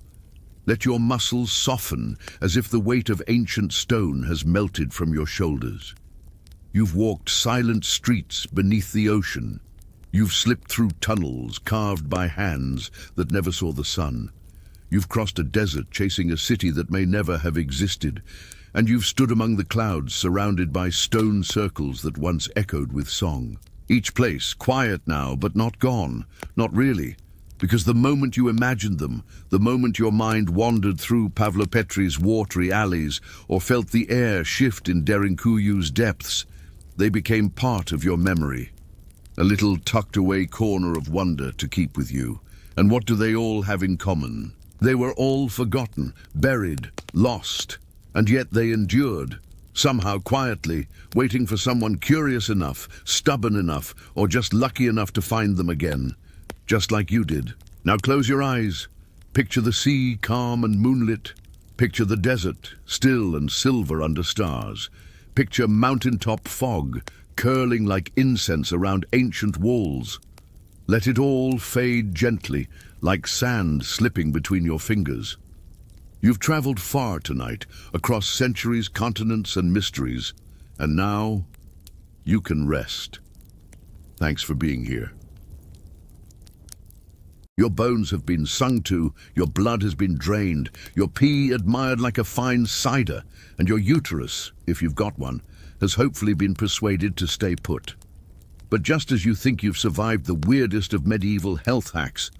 Let your muscles soften as if the weight of ancient stone has melted from your shoulders. You've walked silent streets beneath the ocean. You've slipped through tunnels carved by hands that never saw the sun. You've crossed a desert chasing a city that may never have existed, and you've stood among the clouds surrounded by stone circles that once echoed with song. Each place quiet now, but not gone, not really, because the moment you imagined them, the moment your mind wandered through Pavlopetri's watery alleys or felt the air shift in Derinkuju's depths, they became part of your memory, a little tucked-away corner of wonder to keep with you. And what do they all have in common? They were all forgotten, buried, lost, and yet they endured, somehow quietly, waiting for someone curious enough, stubborn enough, or just lucky enough to find them again, just like you did. Now close your eyes. Picture the sea, calm and moonlit. Picture the desert, still and silver under stars. Picture mountaintop fog, curling like incense around ancient walls. Let it all fade gently, like sand slipping between your fingers. You've traveled far tonight, across centuries, continents, and mysteries, and now you can rest. Thanks for being here. Your bones have been sung to, your blood has been drained, your pee admired like a fine cider, and your uterus, if you've got one, has hopefully been persuaded to stay put. But just as you think you've survived the weirdest of medieval health hacks,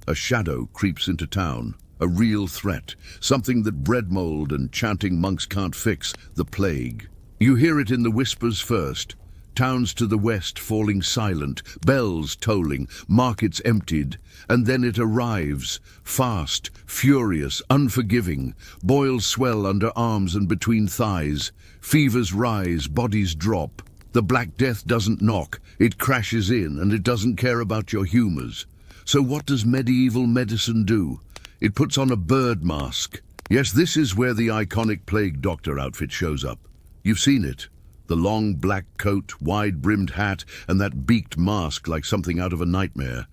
a shadow creeps into town. A real threat, something that bread mold and chanting monks can't fix, the plague. You hear it in the whispers first. Towns to the west falling silent, bells tolling, markets emptied, and then it arrives, fast, furious, unforgiving. Boils swell under arms and between thighs. Fevers rise, bodies drop. The Black Death doesn't knock, it crashes in, and it doesn't care about your humours. So what does medieval medicine do? It puts on a bird mask. Yes, this is where the iconic plague doctor outfit shows up. You've seen it. The long black coat, wide-brimmed hat, and that beaked mask like something out of a nightmare.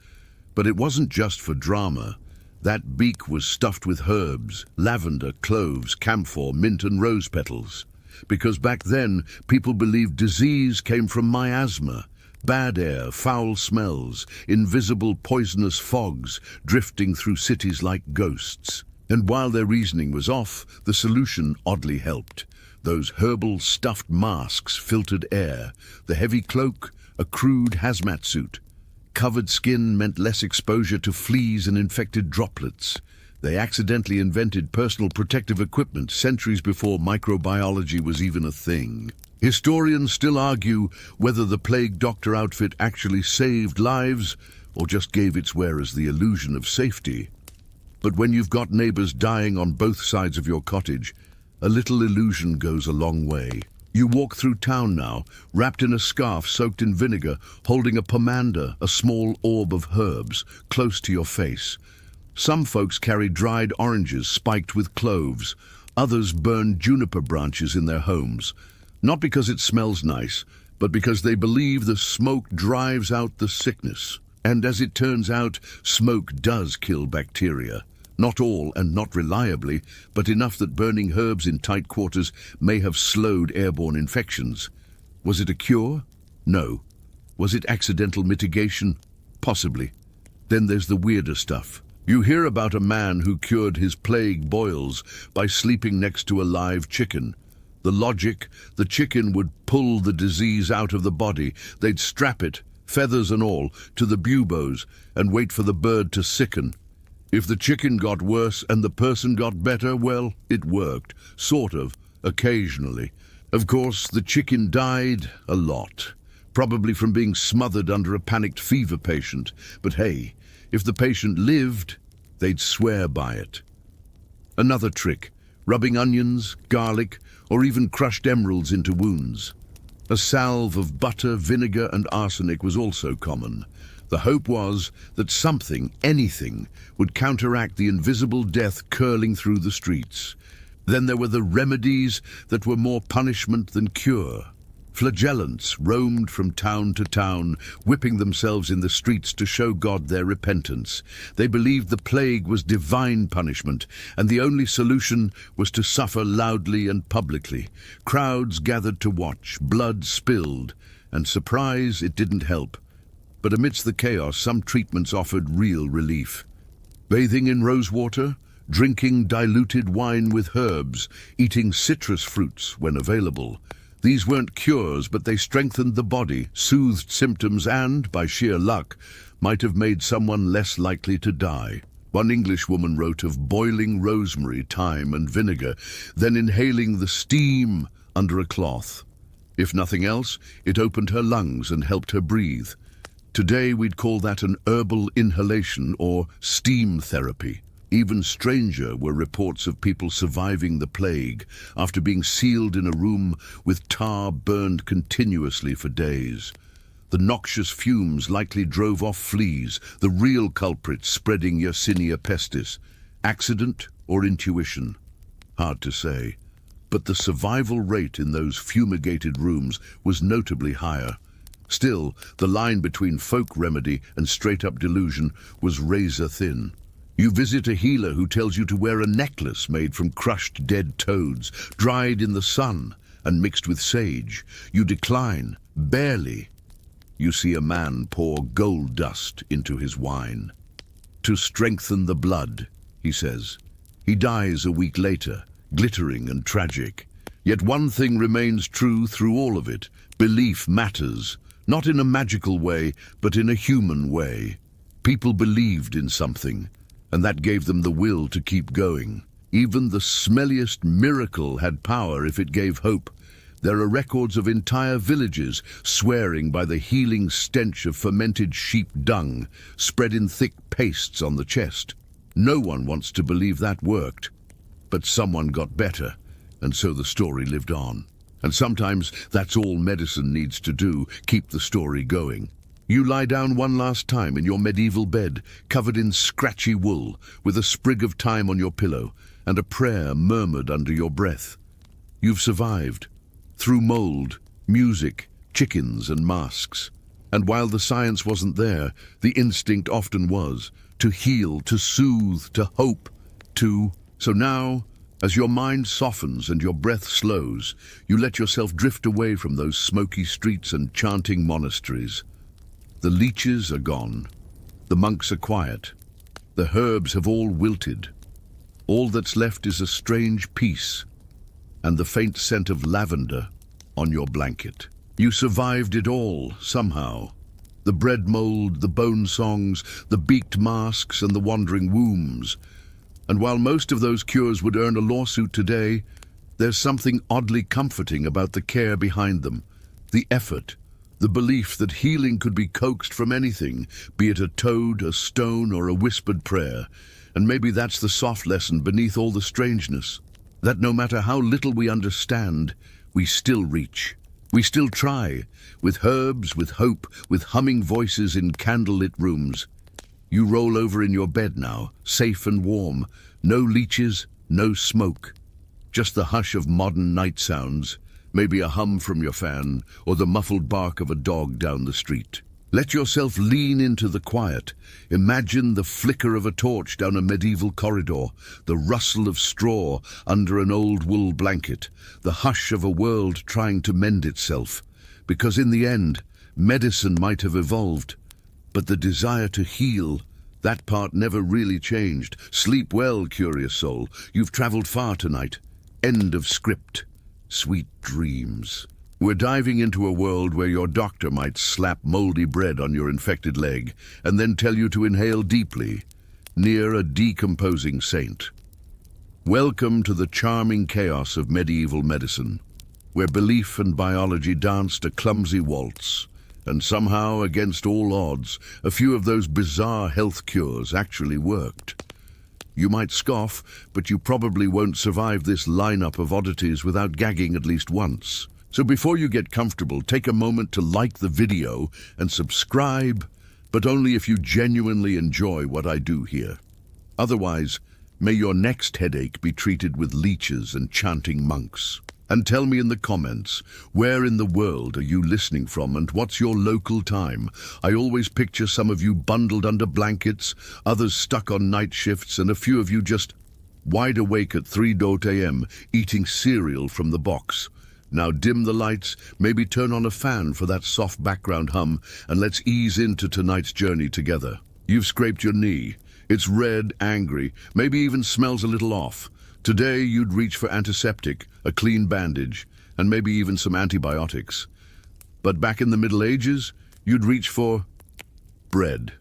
But it wasn't just for drama. That beak was stuffed with herbs, lavender, cloves, camphor, mint and rose petals. Because back then, people believed disease came from miasma. Bad air, foul smells, invisible poisonous fogs drifting through cities like ghosts. And while their reasoning was off, the solution oddly helped. Those herbal stuffed masks filtered air, the heavy cloak, a crude hazmat suit. Covered skin meant less exposure to fleas and infected droplets. They accidentally invented personal protective equipment centuries before microbiology was even a thing. Historians still argue whether the plague doctor outfit actually saved lives or just gave its wearers the illusion of safety. But when you've got neighbours dying on both sides of your cottage, a little illusion goes a long way. You walk through town now, wrapped in a scarf soaked in vinegar, holding a pomander, a small orb of herbs, close to your face. Some folks carry dried oranges spiked with cloves. Others burn juniper branches in their homes. Not because it smells nice, but because they believe the smoke drives out the sickness. And as it turns out, smoke does kill bacteria. Not all and not reliably, but enough that burning herbs in tight quarters may have slowed airborne infections. Was it a cure? No. Was it accidental mitigation? Possibly. Then there's the weirder stuff. You hear about a man who cured his plague boils by sleeping next to a live chicken. The logic, the chicken would pull the disease out of the body. They'd strap it, feathers and all, to the buboes and wait for the bird to sicken. If the chicken got worse and the person got better, well, it worked. Sort of, occasionally. Of course, the chicken died a lot. Probably from being smothered under a panicked fever patient. But hey, if the patient lived, they'd swear by it. Another trick, rubbing onions, garlic, or even crushed emeralds into wounds. A salve of butter, vinegar and arsenic was also common. The hope was that something, anything, would counteract the invisible death curling through the streets. Then there were the remedies that were more punishment than cure. Flagellants roamed from town to town, whipping themselves in the streets to show God their repentance. They believed the plague was divine punishment, and the only solution was to suffer loudly and publicly. Crowds gathered to watch, blood spilled, and surprise, it didn't help. But amidst the chaos, some treatments offered real relief. Bathing in rosewater, drinking diluted wine with herbs, eating citrus fruits when available. These weren't cures, but they strengthened the body, soothed symptoms and, by sheer luck, might have made someone less likely to die. One Englishwoman wrote of boiling rosemary, thyme and vinegar, then inhaling the steam under a cloth. If nothing else, it opened her lungs and helped her breathe. Today we'd call that an herbal inhalation or steam therapy. Even stranger were reports of people surviving the plague after being sealed in a room with tar burned continuously for days. The noxious fumes likely drove off fleas, the real culprit spreading Yersinia pestis. Accident or intuition? Hard to say. But the survival rate in those fumigated rooms was notably higher. Still, the line between folk remedy and straight-up delusion was razor thin. You visit a healer who tells you to wear a necklace made from crushed dead toads, dried in the sun and mixed with sage. You decline, barely. You see a man pour gold dust into his wine. To strengthen the blood, he says. He dies a week later, glittering and tragic. Yet one thing remains true through all of it. Belief matters. Not in a magical way, but in a human way. People believed in something, and that gave them the will to keep going. Even the smelliest miracle had power if it gave hope. There are records of entire villages swearing by the healing stench of fermented sheep dung spread in thick pastes on the chest. No one wants to believe that worked, but someone got better, and so the story lived on. And sometimes that's all medicine needs to do, keep the story going. You lie down one last time in your medieval bed, covered in scratchy wool, with a sprig of thyme on your pillow, and a prayer murmured under your breath. You've survived, through mold, music, chickens and masks. And while the science wasn't there, the instinct often was, to heal, to soothe, to hope, to... So now, as your mind softens and your breath slows, you let yourself drift away from those smoky streets and chanting monasteries. The leeches are gone. The monks are quiet. The herbs have all wilted. All that's left is a strange peace and the faint scent of lavender on your blanket. You survived it all, somehow. The bread mold, the bone songs, the beaked masks and the wandering wombs. And while most of those cures would earn a lawsuit today, there's something oddly comforting about the care behind them, the effort, the belief that healing could be coaxed from anything, be it a toad, a stone, or a whispered prayer. And maybe that's the soft lesson beneath all the strangeness, that no matter how little we understand, we still reach. We still try, with herbs, with hope, with humming voices in candlelit rooms. You roll over in your bed now, safe and warm. No leeches, no smoke. Just the hush of modern night sounds, maybe a hum from your fan, or the muffled bark of a dog down the street. Let yourself lean into the quiet. Imagine the flicker of a torch down a medieval corridor, the rustle of straw under an old wool blanket, the hush of a world trying to mend itself. Because in the end, medicine might have evolved, but the desire to heal, that part never really changed. Sleep well, curious soul. You've traveled far tonight. End of script. Sweet dreams. We're diving into a world where your doctor might slap moldy bread on your infected leg and then tell you to inhale deeply, near a decomposing saint. Welcome to the charming chaos of medieval medicine, where belief and biology danced a clumsy waltz, and somehow, against all odds, a few of those bizarre health cures actually worked. You might scoff, but you probably won't survive this lineup of oddities without gagging at least once. So before you get comfortable, take a moment to like the video and subscribe, but only if you genuinely enjoy what I do here. Otherwise, may your next headache be treated with leeches and chanting monks. And tell me in the comments, where in the world are you listening from and what's your local time? I always picture some of you bundled under blankets, others stuck on night shifts, and a few of you just wide awake at 3 a.m. eating cereal from the box. Now dim the lights, maybe turn on a fan for that soft background hum, and let's ease into tonight's journey together. You've scraped your knee. It's red, angry, maybe even smells a little off. Today you'd reach for antiseptic, a clean bandage, and maybe even some antibiotics. But back in the Middle Ages, you'd reach for bread.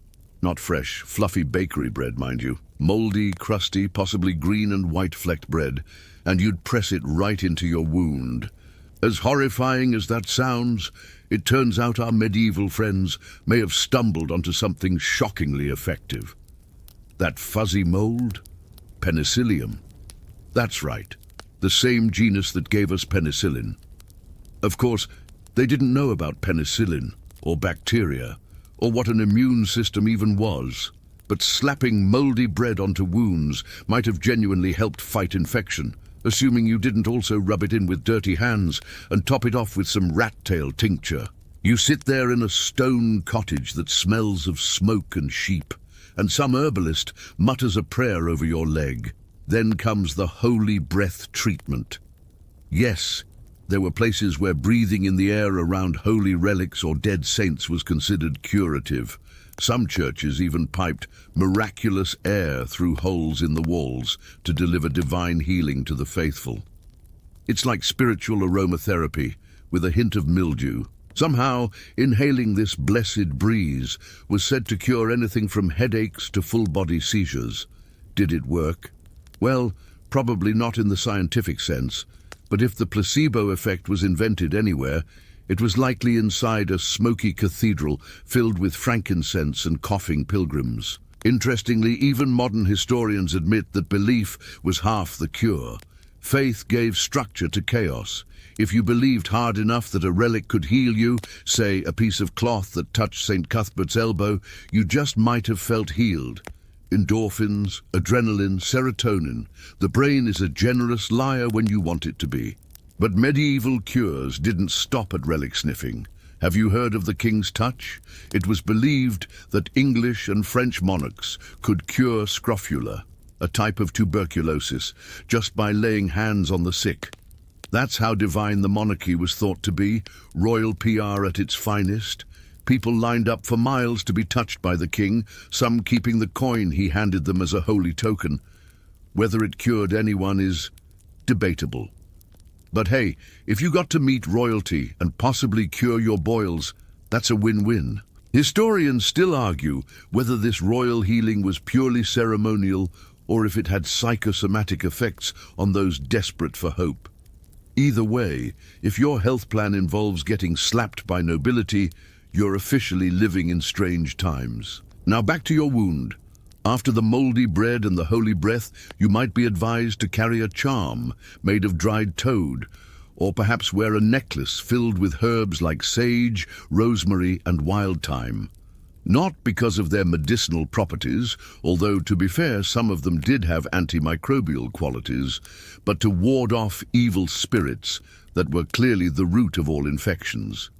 Not fresh, fluffy bakery bread, mind you. Moldy, crusty, possibly green and white flecked bread, and you'd press it right into your wound. As horrifying as that sounds, it turns out our medieval friends may have stumbled onto something shockingly effective. That fuzzy mold? Penicillium. That's right, the same genus that gave us penicillin. Of course, they didn't know about penicillin, or bacteria, or what an immune system even was. But slapping moldy bread onto wounds might have genuinely helped fight infection, assuming you didn't also rub it in with dirty hands and top it off with some rat-tail tincture. You sit there in a stone cottage that smells of smoke and sheep, and some herbalist mutters a prayer over your leg. Then comes the holy breath treatment. Yes, there were places where breathing in the air around holy relics or dead saints was considered curative. Some churches even piped miraculous air through holes in the walls to deliver divine healing to the faithful. It's like spiritual aromatherapy with a hint of mildew. Somehow, inhaling this blessed breeze was said to cure anything from headaches to full-body seizures. Did it work? Well, probably not in the scientific sense, but if the placebo effect was invented anywhere, it was likely inside a smoky cathedral filled with frankincense and coughing pilgrims. Interestingly, even modern historians admit that belief was half the cure. Faith gave structure to chaos. If you believed hard enough that a relic could heal you, say a piece of cloth that touched St. Cuthbert's elbow, you just might have felt healed. Endorphins, adrenaline, serotonin. The brain is a generous liar when you want it to be. But medieval cures didn't stop at relic sniffing. Have you heard of the King's Touch? It was believed that English and French monarchs could cure scrofula, a type of tuberculosis, just by laying hands on the sick. That's how divine the monarchy was thought to be, royal PR at its finest. People lined up for miles to be touched by the king, some keeping the coin he handed them as a holy token. Whether it cured anyone is debatable. But hey, if you got to meet royalty and possibly cure your boils, that's a win-win. Historians still argue whether this royal healing was purely ceremonial or if it had psychosomatic effects on those desperate for hope. Either way, if your health plan involves getting slapped by nobility, you're officially living in strange times. Now back to your wound. After the moldy bread and the holy breath, you might be advised to carry a charm made of dried toad, or perhaps wear a necklace filled with herbs like sage, rosemary, and wild thyme. Not because of their medicinal properties, although to be fair, some of them did have antimicrobial qualities, but to ward off evil spirits that were clearly the root of all infections.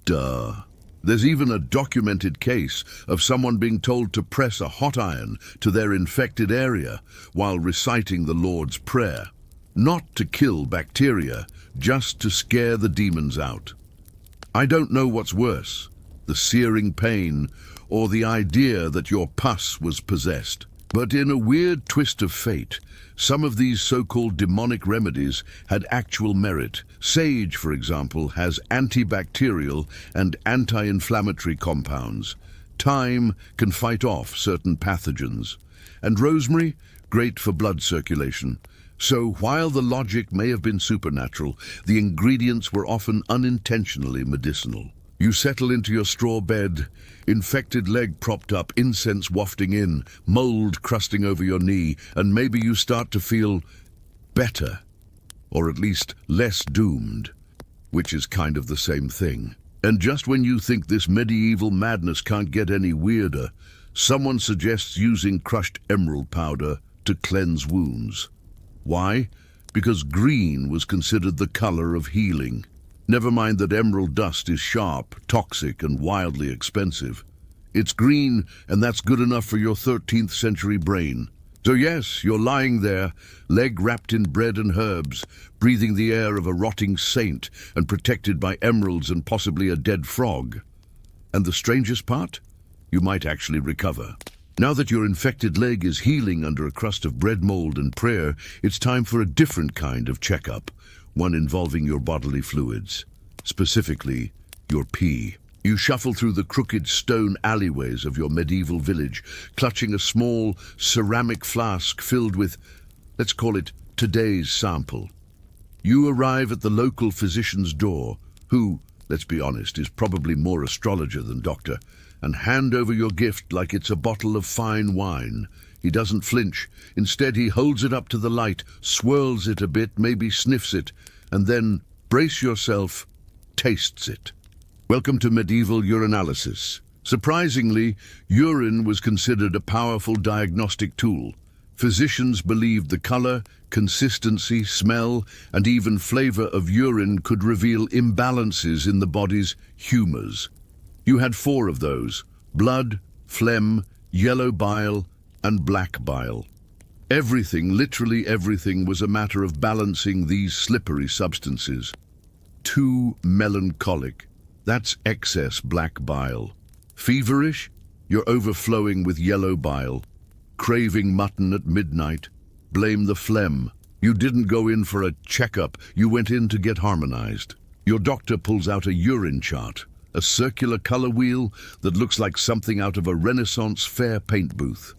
Duh. There's even a documented case of someone being told to press a hot iron to their infected area while reciting the Lord's Prayer. Not to kill bacteria, just to scare the demons out. I don't know what's worse, the searing pain or the idea that your pus was possessed. But in a weird twist of fate, some of these so-called demonic remedies had actual merit. Sage, for example, has antibacterial and anti-inflammatory compounds. Thyme can fight off certain pathogens. And rosemary, great for blood circulation. So while the logic may have been supernatural, the ingredients were often unintentionally medicinal. You settle into your straw bed, infected leg propped up, incense wafting in, mold crusting over your knee, and maybe you start to feel better, or at least less doomed, which is kind of the same thing. And just when you think this medieval madness can't get any weirder, someone suggests using crushed emerald powder to cleanse wounds. Why? Because green was considered the color of healing. Never mind that emerald dust is sharp, toxic, and wildly expensive. It's green, and that's good enough for your 13th century brain. So yes, you're lying there, leg wrapped in bread and herbs, breathing the air of a rotting saint, and protected by emeralds and possibly a dead frog. And the strangest part? You might actually recover. Now that your infected leg is healing under a crust of bread mold and prayer, it's time for a different kind of checkup. One involving your bodily fluids, specifically your pee. You shuffle through the crooked stone alleyways of your medieval village, clutching a small ceramic flask filled with, let's call it, today's sample. You arrive at the local physician's door, who, let's be honest, is probably more astrologer than doctor, and hand over your gift like it's a bottle of fine wine. He doesn't flinch. Instead, he holds it up to the light, swirls it a bit, maybe sniffs it, and then, brace yourself, tastes it. Welcome to medieval urinalysis. Surprisingly, urine was considered a powerful diagnostic tool. Physicians believed the color, consistency, smell, and even flavor of urine could reveal imbalances in the body's humors. You had 4 of those: blood, phlegm, yellow bile, and black bile. Everything, literally everything, was a matter of balancing these slippery substances. Too melancholic. That's excess black bile. Feverish? You're overflowing with yellow bile. Craving mutton at midnight? Blame the phlegm. You didn't go in for a checkup, you went in to get harmonized. Your doctor pulls out a urine chart, a circular color wheel that looks like something out of a Renaissance fair paint booth.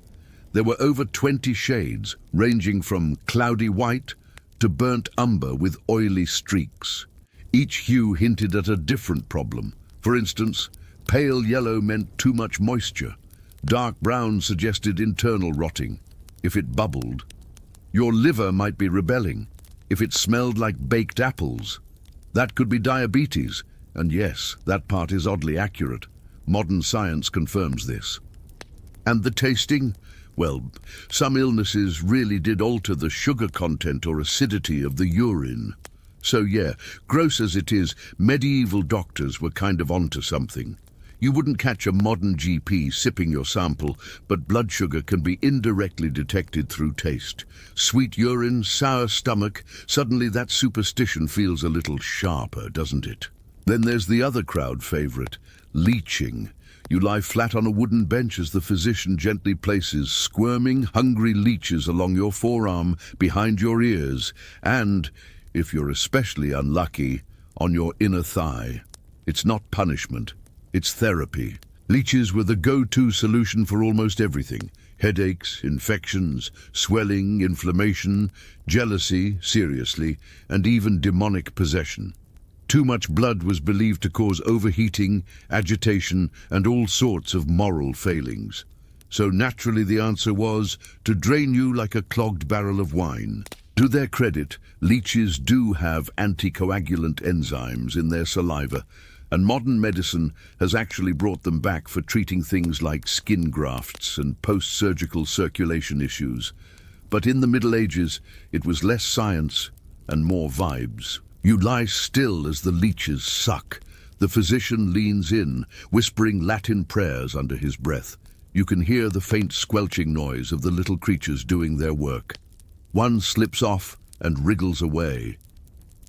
There were over 20 shades, ranging from cloudy white to burnt umber with oily streaks. Each hue hinted at a different problem. For instance, pale yellow meant too much moisture. Dark brown suggested internal rotting. If it bubbled, your liver might be rebelling. If it smelled like baked apples, that could be diabetes. And yes, that part is oddly accurate. Modern science confirms this. And the tasting? Well, some illnesses really did alter the sugar content or acidity of the urine. So yeah, gross as it is, medieval doctors were kind of onto something. You wouldn't catch a modern GP sipping your sample, but blood sugar can be indirectly detected through taste. Sweet urine, sour stomach, suddenly that superstition feels a little sharper, doesn't it? Then there's the other crowd favorite, leeching. You lie flat on a wooden bench as the physician gently places squirming, hungry leeches along your forearm, behind your ears, and, if you're especially unlucky, on your inner thigh. It's not punishment, it's therapy. Leeches were the go-to solution for almost everything. Headaches, infections, swelling, inflammation, jealousy, seriously, and even demonic possession. Too much blood was believed to cause overheating, agitation, and all sorts of moral failings. So naturally the answer was to drain you like a clogged barrel of wine. To their credit, leeches do have anticoagulant enzymes in their saliva, and modern medicine has actually brought them back for treating things like skin grafts and post-surgical circulation issues. But in the Middle Ages, it was less science and more vibes. You lie still as the leeches suck. The physician leans in, whispering Latin prayers under his breath. You can hear the faint squelching noise of the little creatures doing their work. One slips off and wriggles away.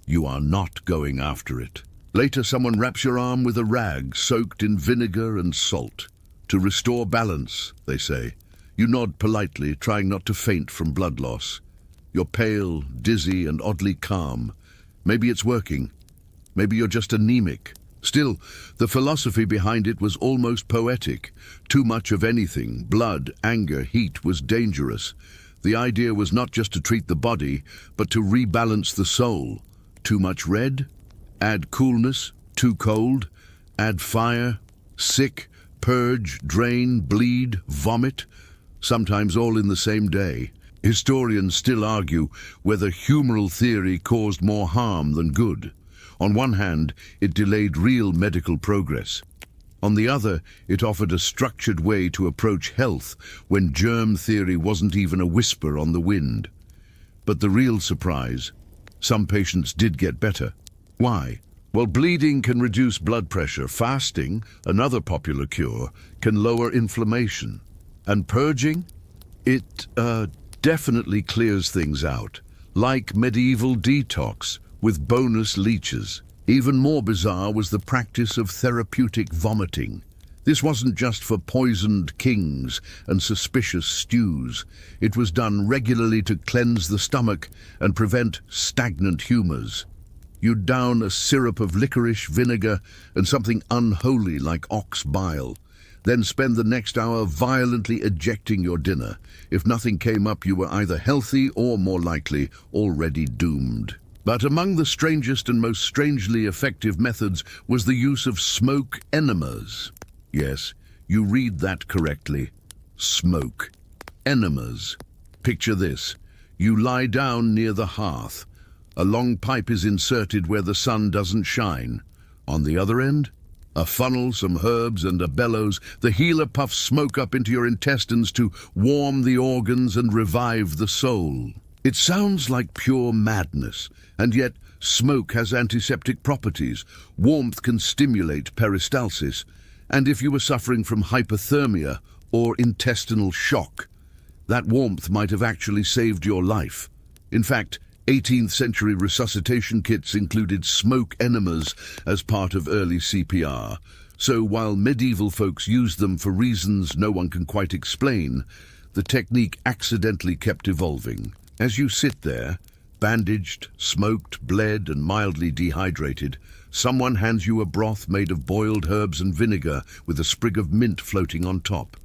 You are not going after it. Later, someone wraps your arm with a rag soaked in vinegar and salt. To restore balance, they say. You nod politely, trying not to faint from blood loss. You're pale, dizzy, and oddly calm. Maybe it's working. Maybe you're just anemic. Still, the philosophy behind it was almost poetic. Too much of anything, blood, anger, heat, was dangerous. The idea was not just to treat the body, but to rebalance the soul. Too much red? Add coolness. Too cold? Add fire. Sick? Purge, drain, bleed, vomit. Sometimes all in the same day. Historians still argue whether humoral theory caused more harm than good. On one hand, it delayed real medical progress. On the other, it offered a structured way to approach health when germ theory wasn't even a whisper on the wind. But the real surprise, some patients did get better. Why? Well, bleeding can reduce blood pressure. Fasting, another popular cure, can lower inflammation. And purging? It, definitely clears things out, like medieval detox, with bonus leeches. Even more bizarre was the practice of therapeutic vomiting. This wasn't just for poisoned kings and suspicious stews. It was done regularly to cleanse the stomach and prevent stagnant humors. You'd down a syrup of licorice, vinegar, and something unholy like ox bile. Then spend the next hour violently ejecting your dinner. If nothing came up, you were either healthy or, more likely, already doomed. But among the strangest and most strangely effective methods was the use of smoke enemas. Yes, you read that correctly. Smoke. Enemas. Picture this. You lie down near the hearth. A long pipe is inserted where the sun doesn't shine. On the other end, a funnel, some herbs, and a bellows. The healer puffs smoke up into your intestines to warm the organs and revive the soul. It sounds like pure madness, and yet smoke has antiseptic properties. Warmth can stimulate peristalsis, and if you were suffering from hypothermia or intestinal shock, that warmth might have actually saved your life. In fact, 18th century resuscitation kits included smoke enemas as part of early CPR. So while medieval folks used them for reasons no one can quite explain, the technique accidentally kept evolving. As you sit there, Bandaged, smoked, bled, and mildly dehydrated, someone hands you a broth made of boiled herbs and vinegar with a sprig of mint floating on top.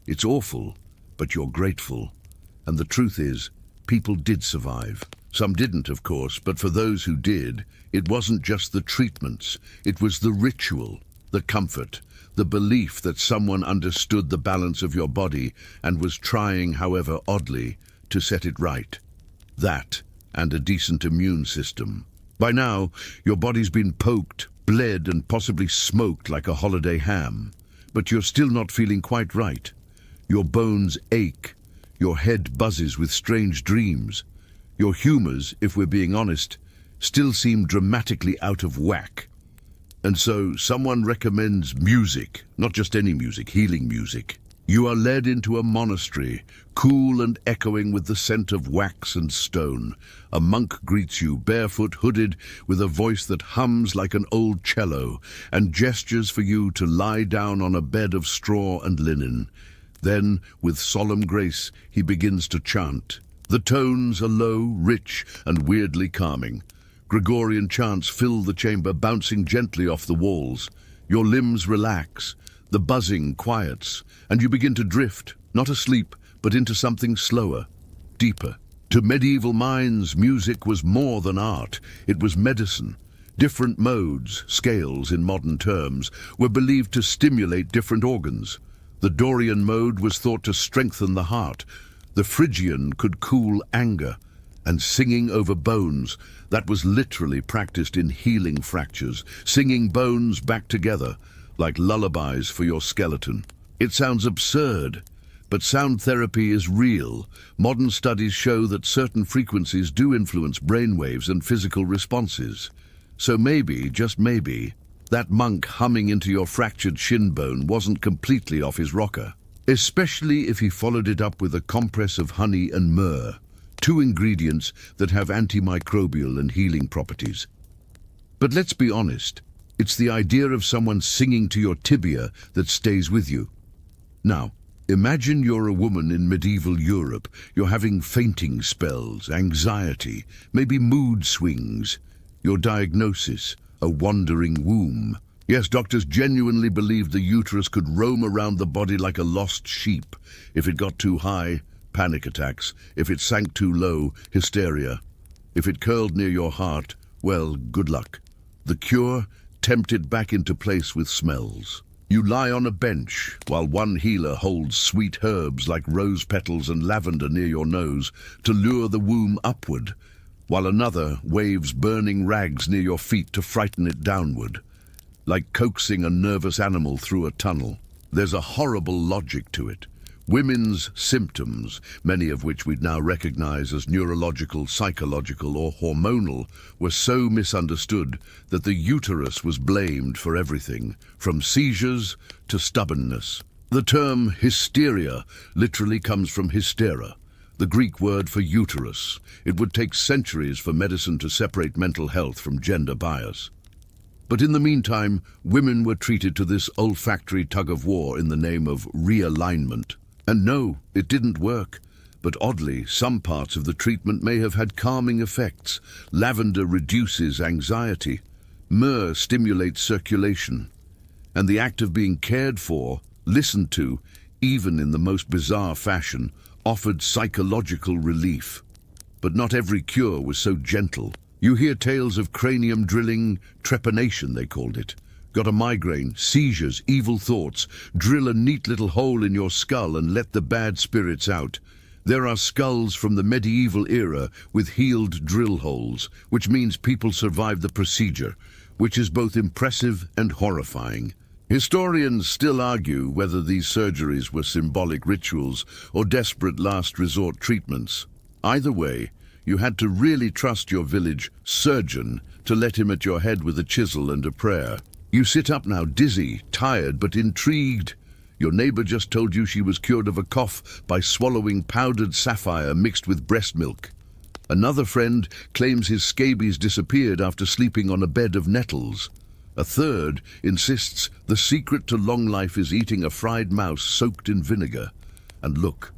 It's awful, but you're grateful. And the truth is, people did survive. Some didn't, of course, but for those who did, it wasn't just the treatments. It was the ritual, the comfort, the belief that someone understood the balance of your body and was trying, however oddly, to set it right. That, and a decent immune system. By now, your body's been poked, bled, and possibly smoked like a holiday ham. But you're still not feeling quite right. Your bones ache. Your head buzzes with strange dreams. Your humors, if we're being honest, still seem dramatically out of whack. And so someone recommends music, not just any music, healing music. You are led into a monastery, cool and echoing with the scent of wax and stone. A monk greets you, barefoot, hooded, with a voice that hums like an old cello, and gestures for you to lie down on a bed of straw and linen. Then, with solemn grace, he begins to chant. The tones are low, rich, and weirdly calming. Gregorian chants fill the chamber, bouncing gently off the walls. Your limbs relax, the buzzing quiets, and you begin to drift, not asleep, but into something slower, deeper. To medieval minds, music was more than art. It was medicine. Different modes, scales in modern terms, were believed to stimulate different organs. The Dorian mode was thought to strengthen the heart. The Phrygian could cool anger. And singing over bones, that was literally practiced in healing fractures, singing bones back together, like lullabies for your skeleton. It sounds absurd, but sound therapy is real. Modern studies show that certain frequencies do influence brainwaves and physical responses. So maybe, just maybe, that monk humming into your fractured shin bone wasn't completely off his rocker. Especially if he followed it up with a compress of honey and myrrh. Two ingredients that have antimicrobial and healing properties. But let's be honest, it's the idea of someone singing to your tibia that stays with you. Now, imagine you're a woman in medieval Europe. You're having fainting spells, anxiety, maybe mood swings. Your diagnosis, a wandering womb. Yes, doctors genuinely believed the uterus could roam around the body like a lost sheep. If it got too high, panic attacks. If it sank too low, hysteria. If it curled near your heart, well, good luck. The cure? Tempt it back into place with smells. You lie on a bench, while one healer holds sweet herbs like rose petals and lavender near your nose to lure the womb upward, while another waves burning rags near your feet to frighten it downward, like coaxing a nervous animal through a tunnel. There's a horrible logic to it. Women's symptoms, many of which we'd now recognize as neurological, psychological, or hormonal, were so misunderstood that the uterus was blamed for everything, from seizures to stubbornness. The term hysteria literally comes from hystera, the Greek word for uterus. It would take centuries for medicine to separate mental health from gender bias. But in the meantime, women were treated to this olfactory tug-of-war in the name of realignment. And no, it didn't work. But oddly, some parts of the treatment may have had calming effects. Lavender reduces anxiety. Myrrh stimulates circulation. And the act of being cared for, listened to, even in the most bizarre fashion, offered psychological relief. But not every cure was so gentle. You hear tales of cranium drilling, trepanation they called it. Got a migraine, seizures, evil thoughts, drill a neat little hole in your skull and let the bad spirits out. There are skulls from the medieval era with healed drill holes, which means people survived the procedure, which is both impressive and horrifying. Historians still argue whether these surgeries were symbolic rituals or desperate last resort treatments. Either way, you had to really trust your village surgeon to let him at your head with a chisel and a prayer. You sit up now, dizzy, tired, but intrigued. Your neighbor just told you she was cured of a cough by swallowing powdered sapphire mixed with breast milk. Another friend claims his scabies disappeared after sleeping on a bed of nettles. A third insists the secret to long life is eating a fried mouse soaked in vinegar. And look,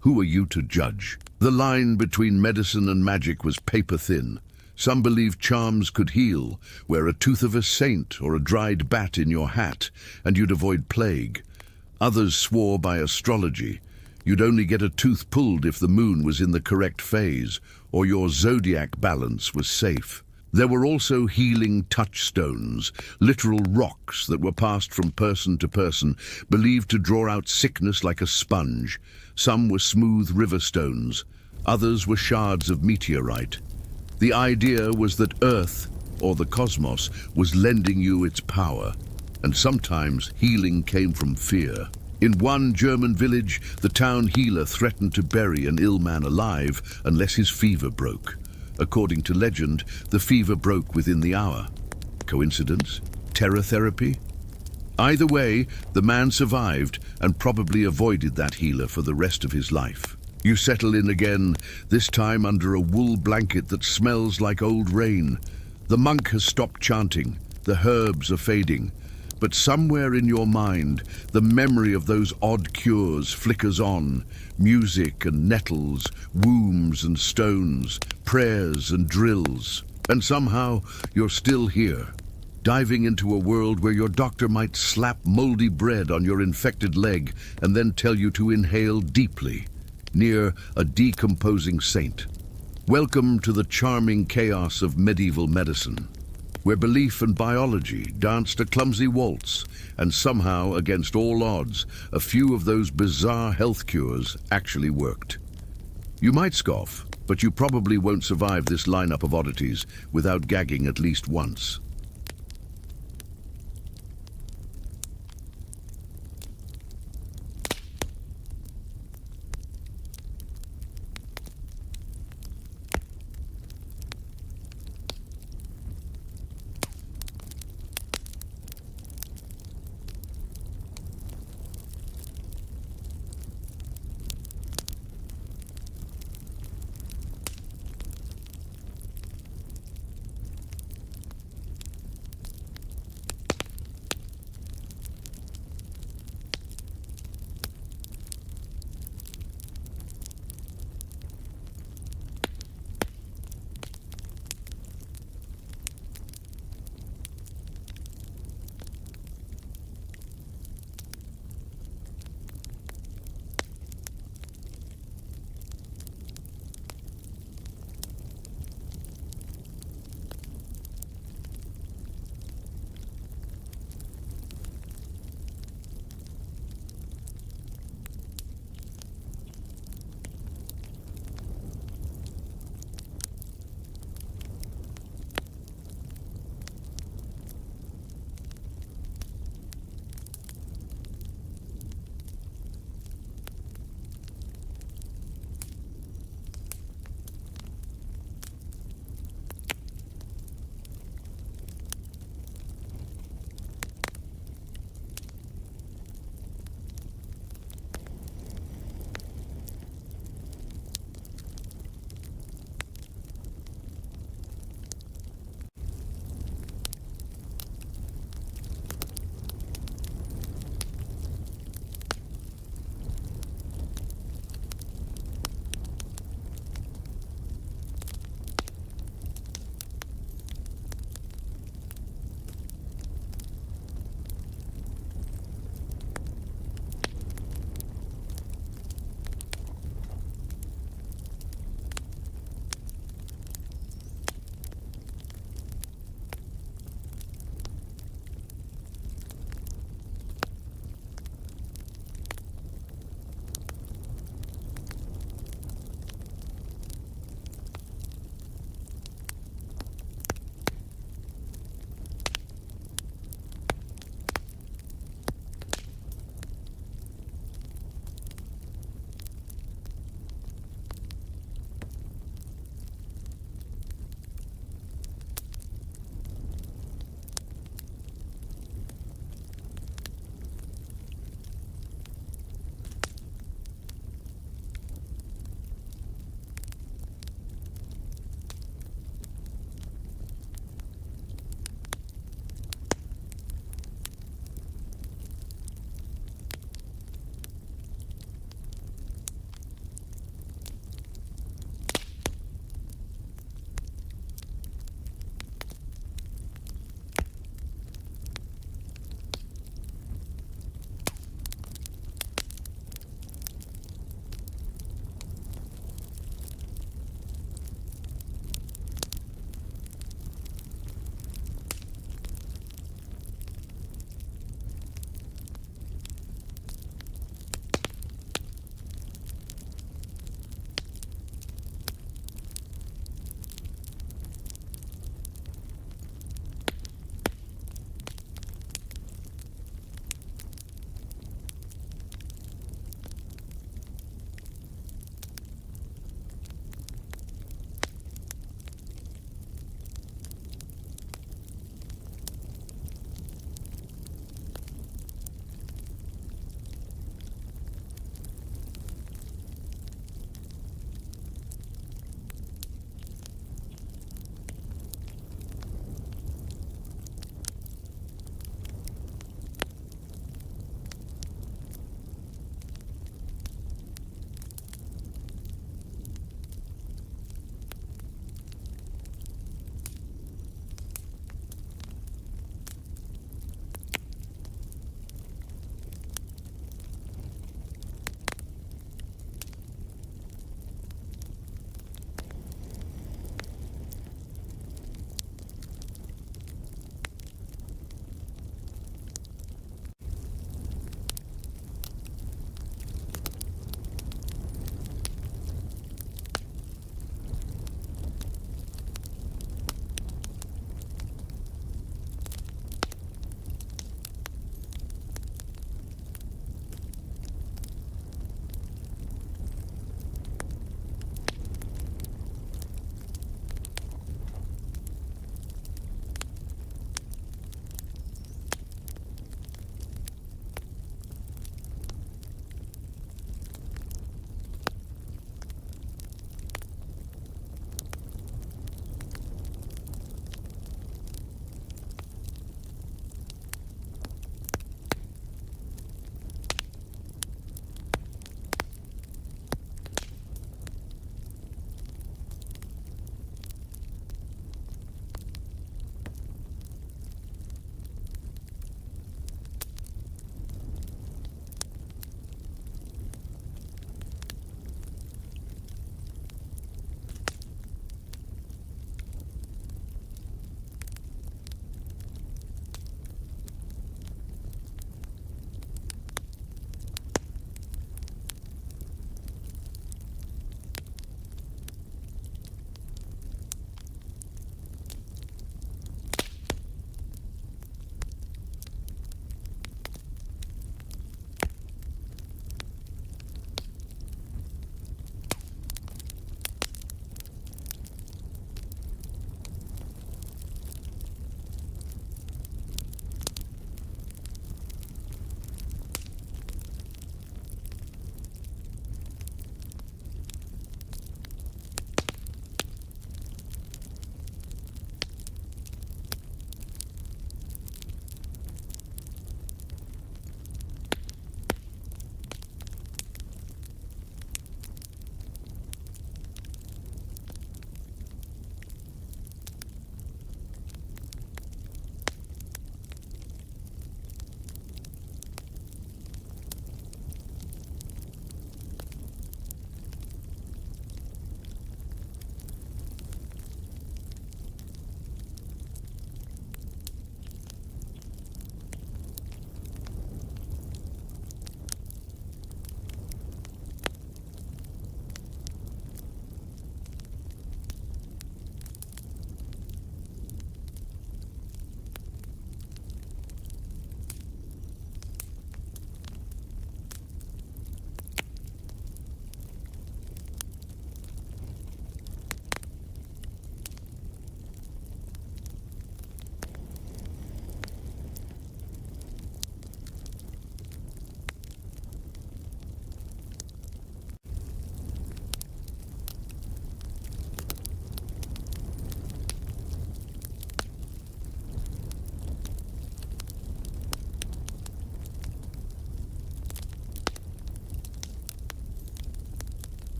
who are you to judge? The line between medicine and magic was paper thin. Some believed charms could heal, wear a tooth of a saint or a dried bat in your hat, and you'd avoid plague. Others swore by astrology. You'd only get a tooth pulled if the moon was in the correct phase, or your zodiac balance was safe. There were also healing touchstones, literal rocks that were passed from person to person, believed to draw out sickness like a sponge. Some were smooth river stones, others were shards of meteorite. The idea was that Earth, or the cosmos, was lending you its power, and sometimes healing came from fear. In one German village, the town healer threatened to bury an ill man alive unless his fever broke. According to legend, the fever broke within the hour. Coincidence? Terror therapy? Either way, the man survived and probably avoided that healer for the rest of his life. You settle in again, this time under a wool blanket that smells like old rain. The monk has stopped chanting, the herbs are fading, but somewhere in your mind, the memory of those odd cures flickers on. Music and nettles, wombs and stones, prayers and drills. And somehow, you're still here, diving into a world where your doctor might slap moldy bread on your infected leg and then tell you to inhale deeply, near a decomposing saint. Welcome to the charming chaos of medieval medicine, where belief and biology danced a clumsy waltz, and somehow, against all odds, a few of those bizarre health cures actually worked. You might scoff, but you probably won't survive this lineup of oddities without gagging at least once.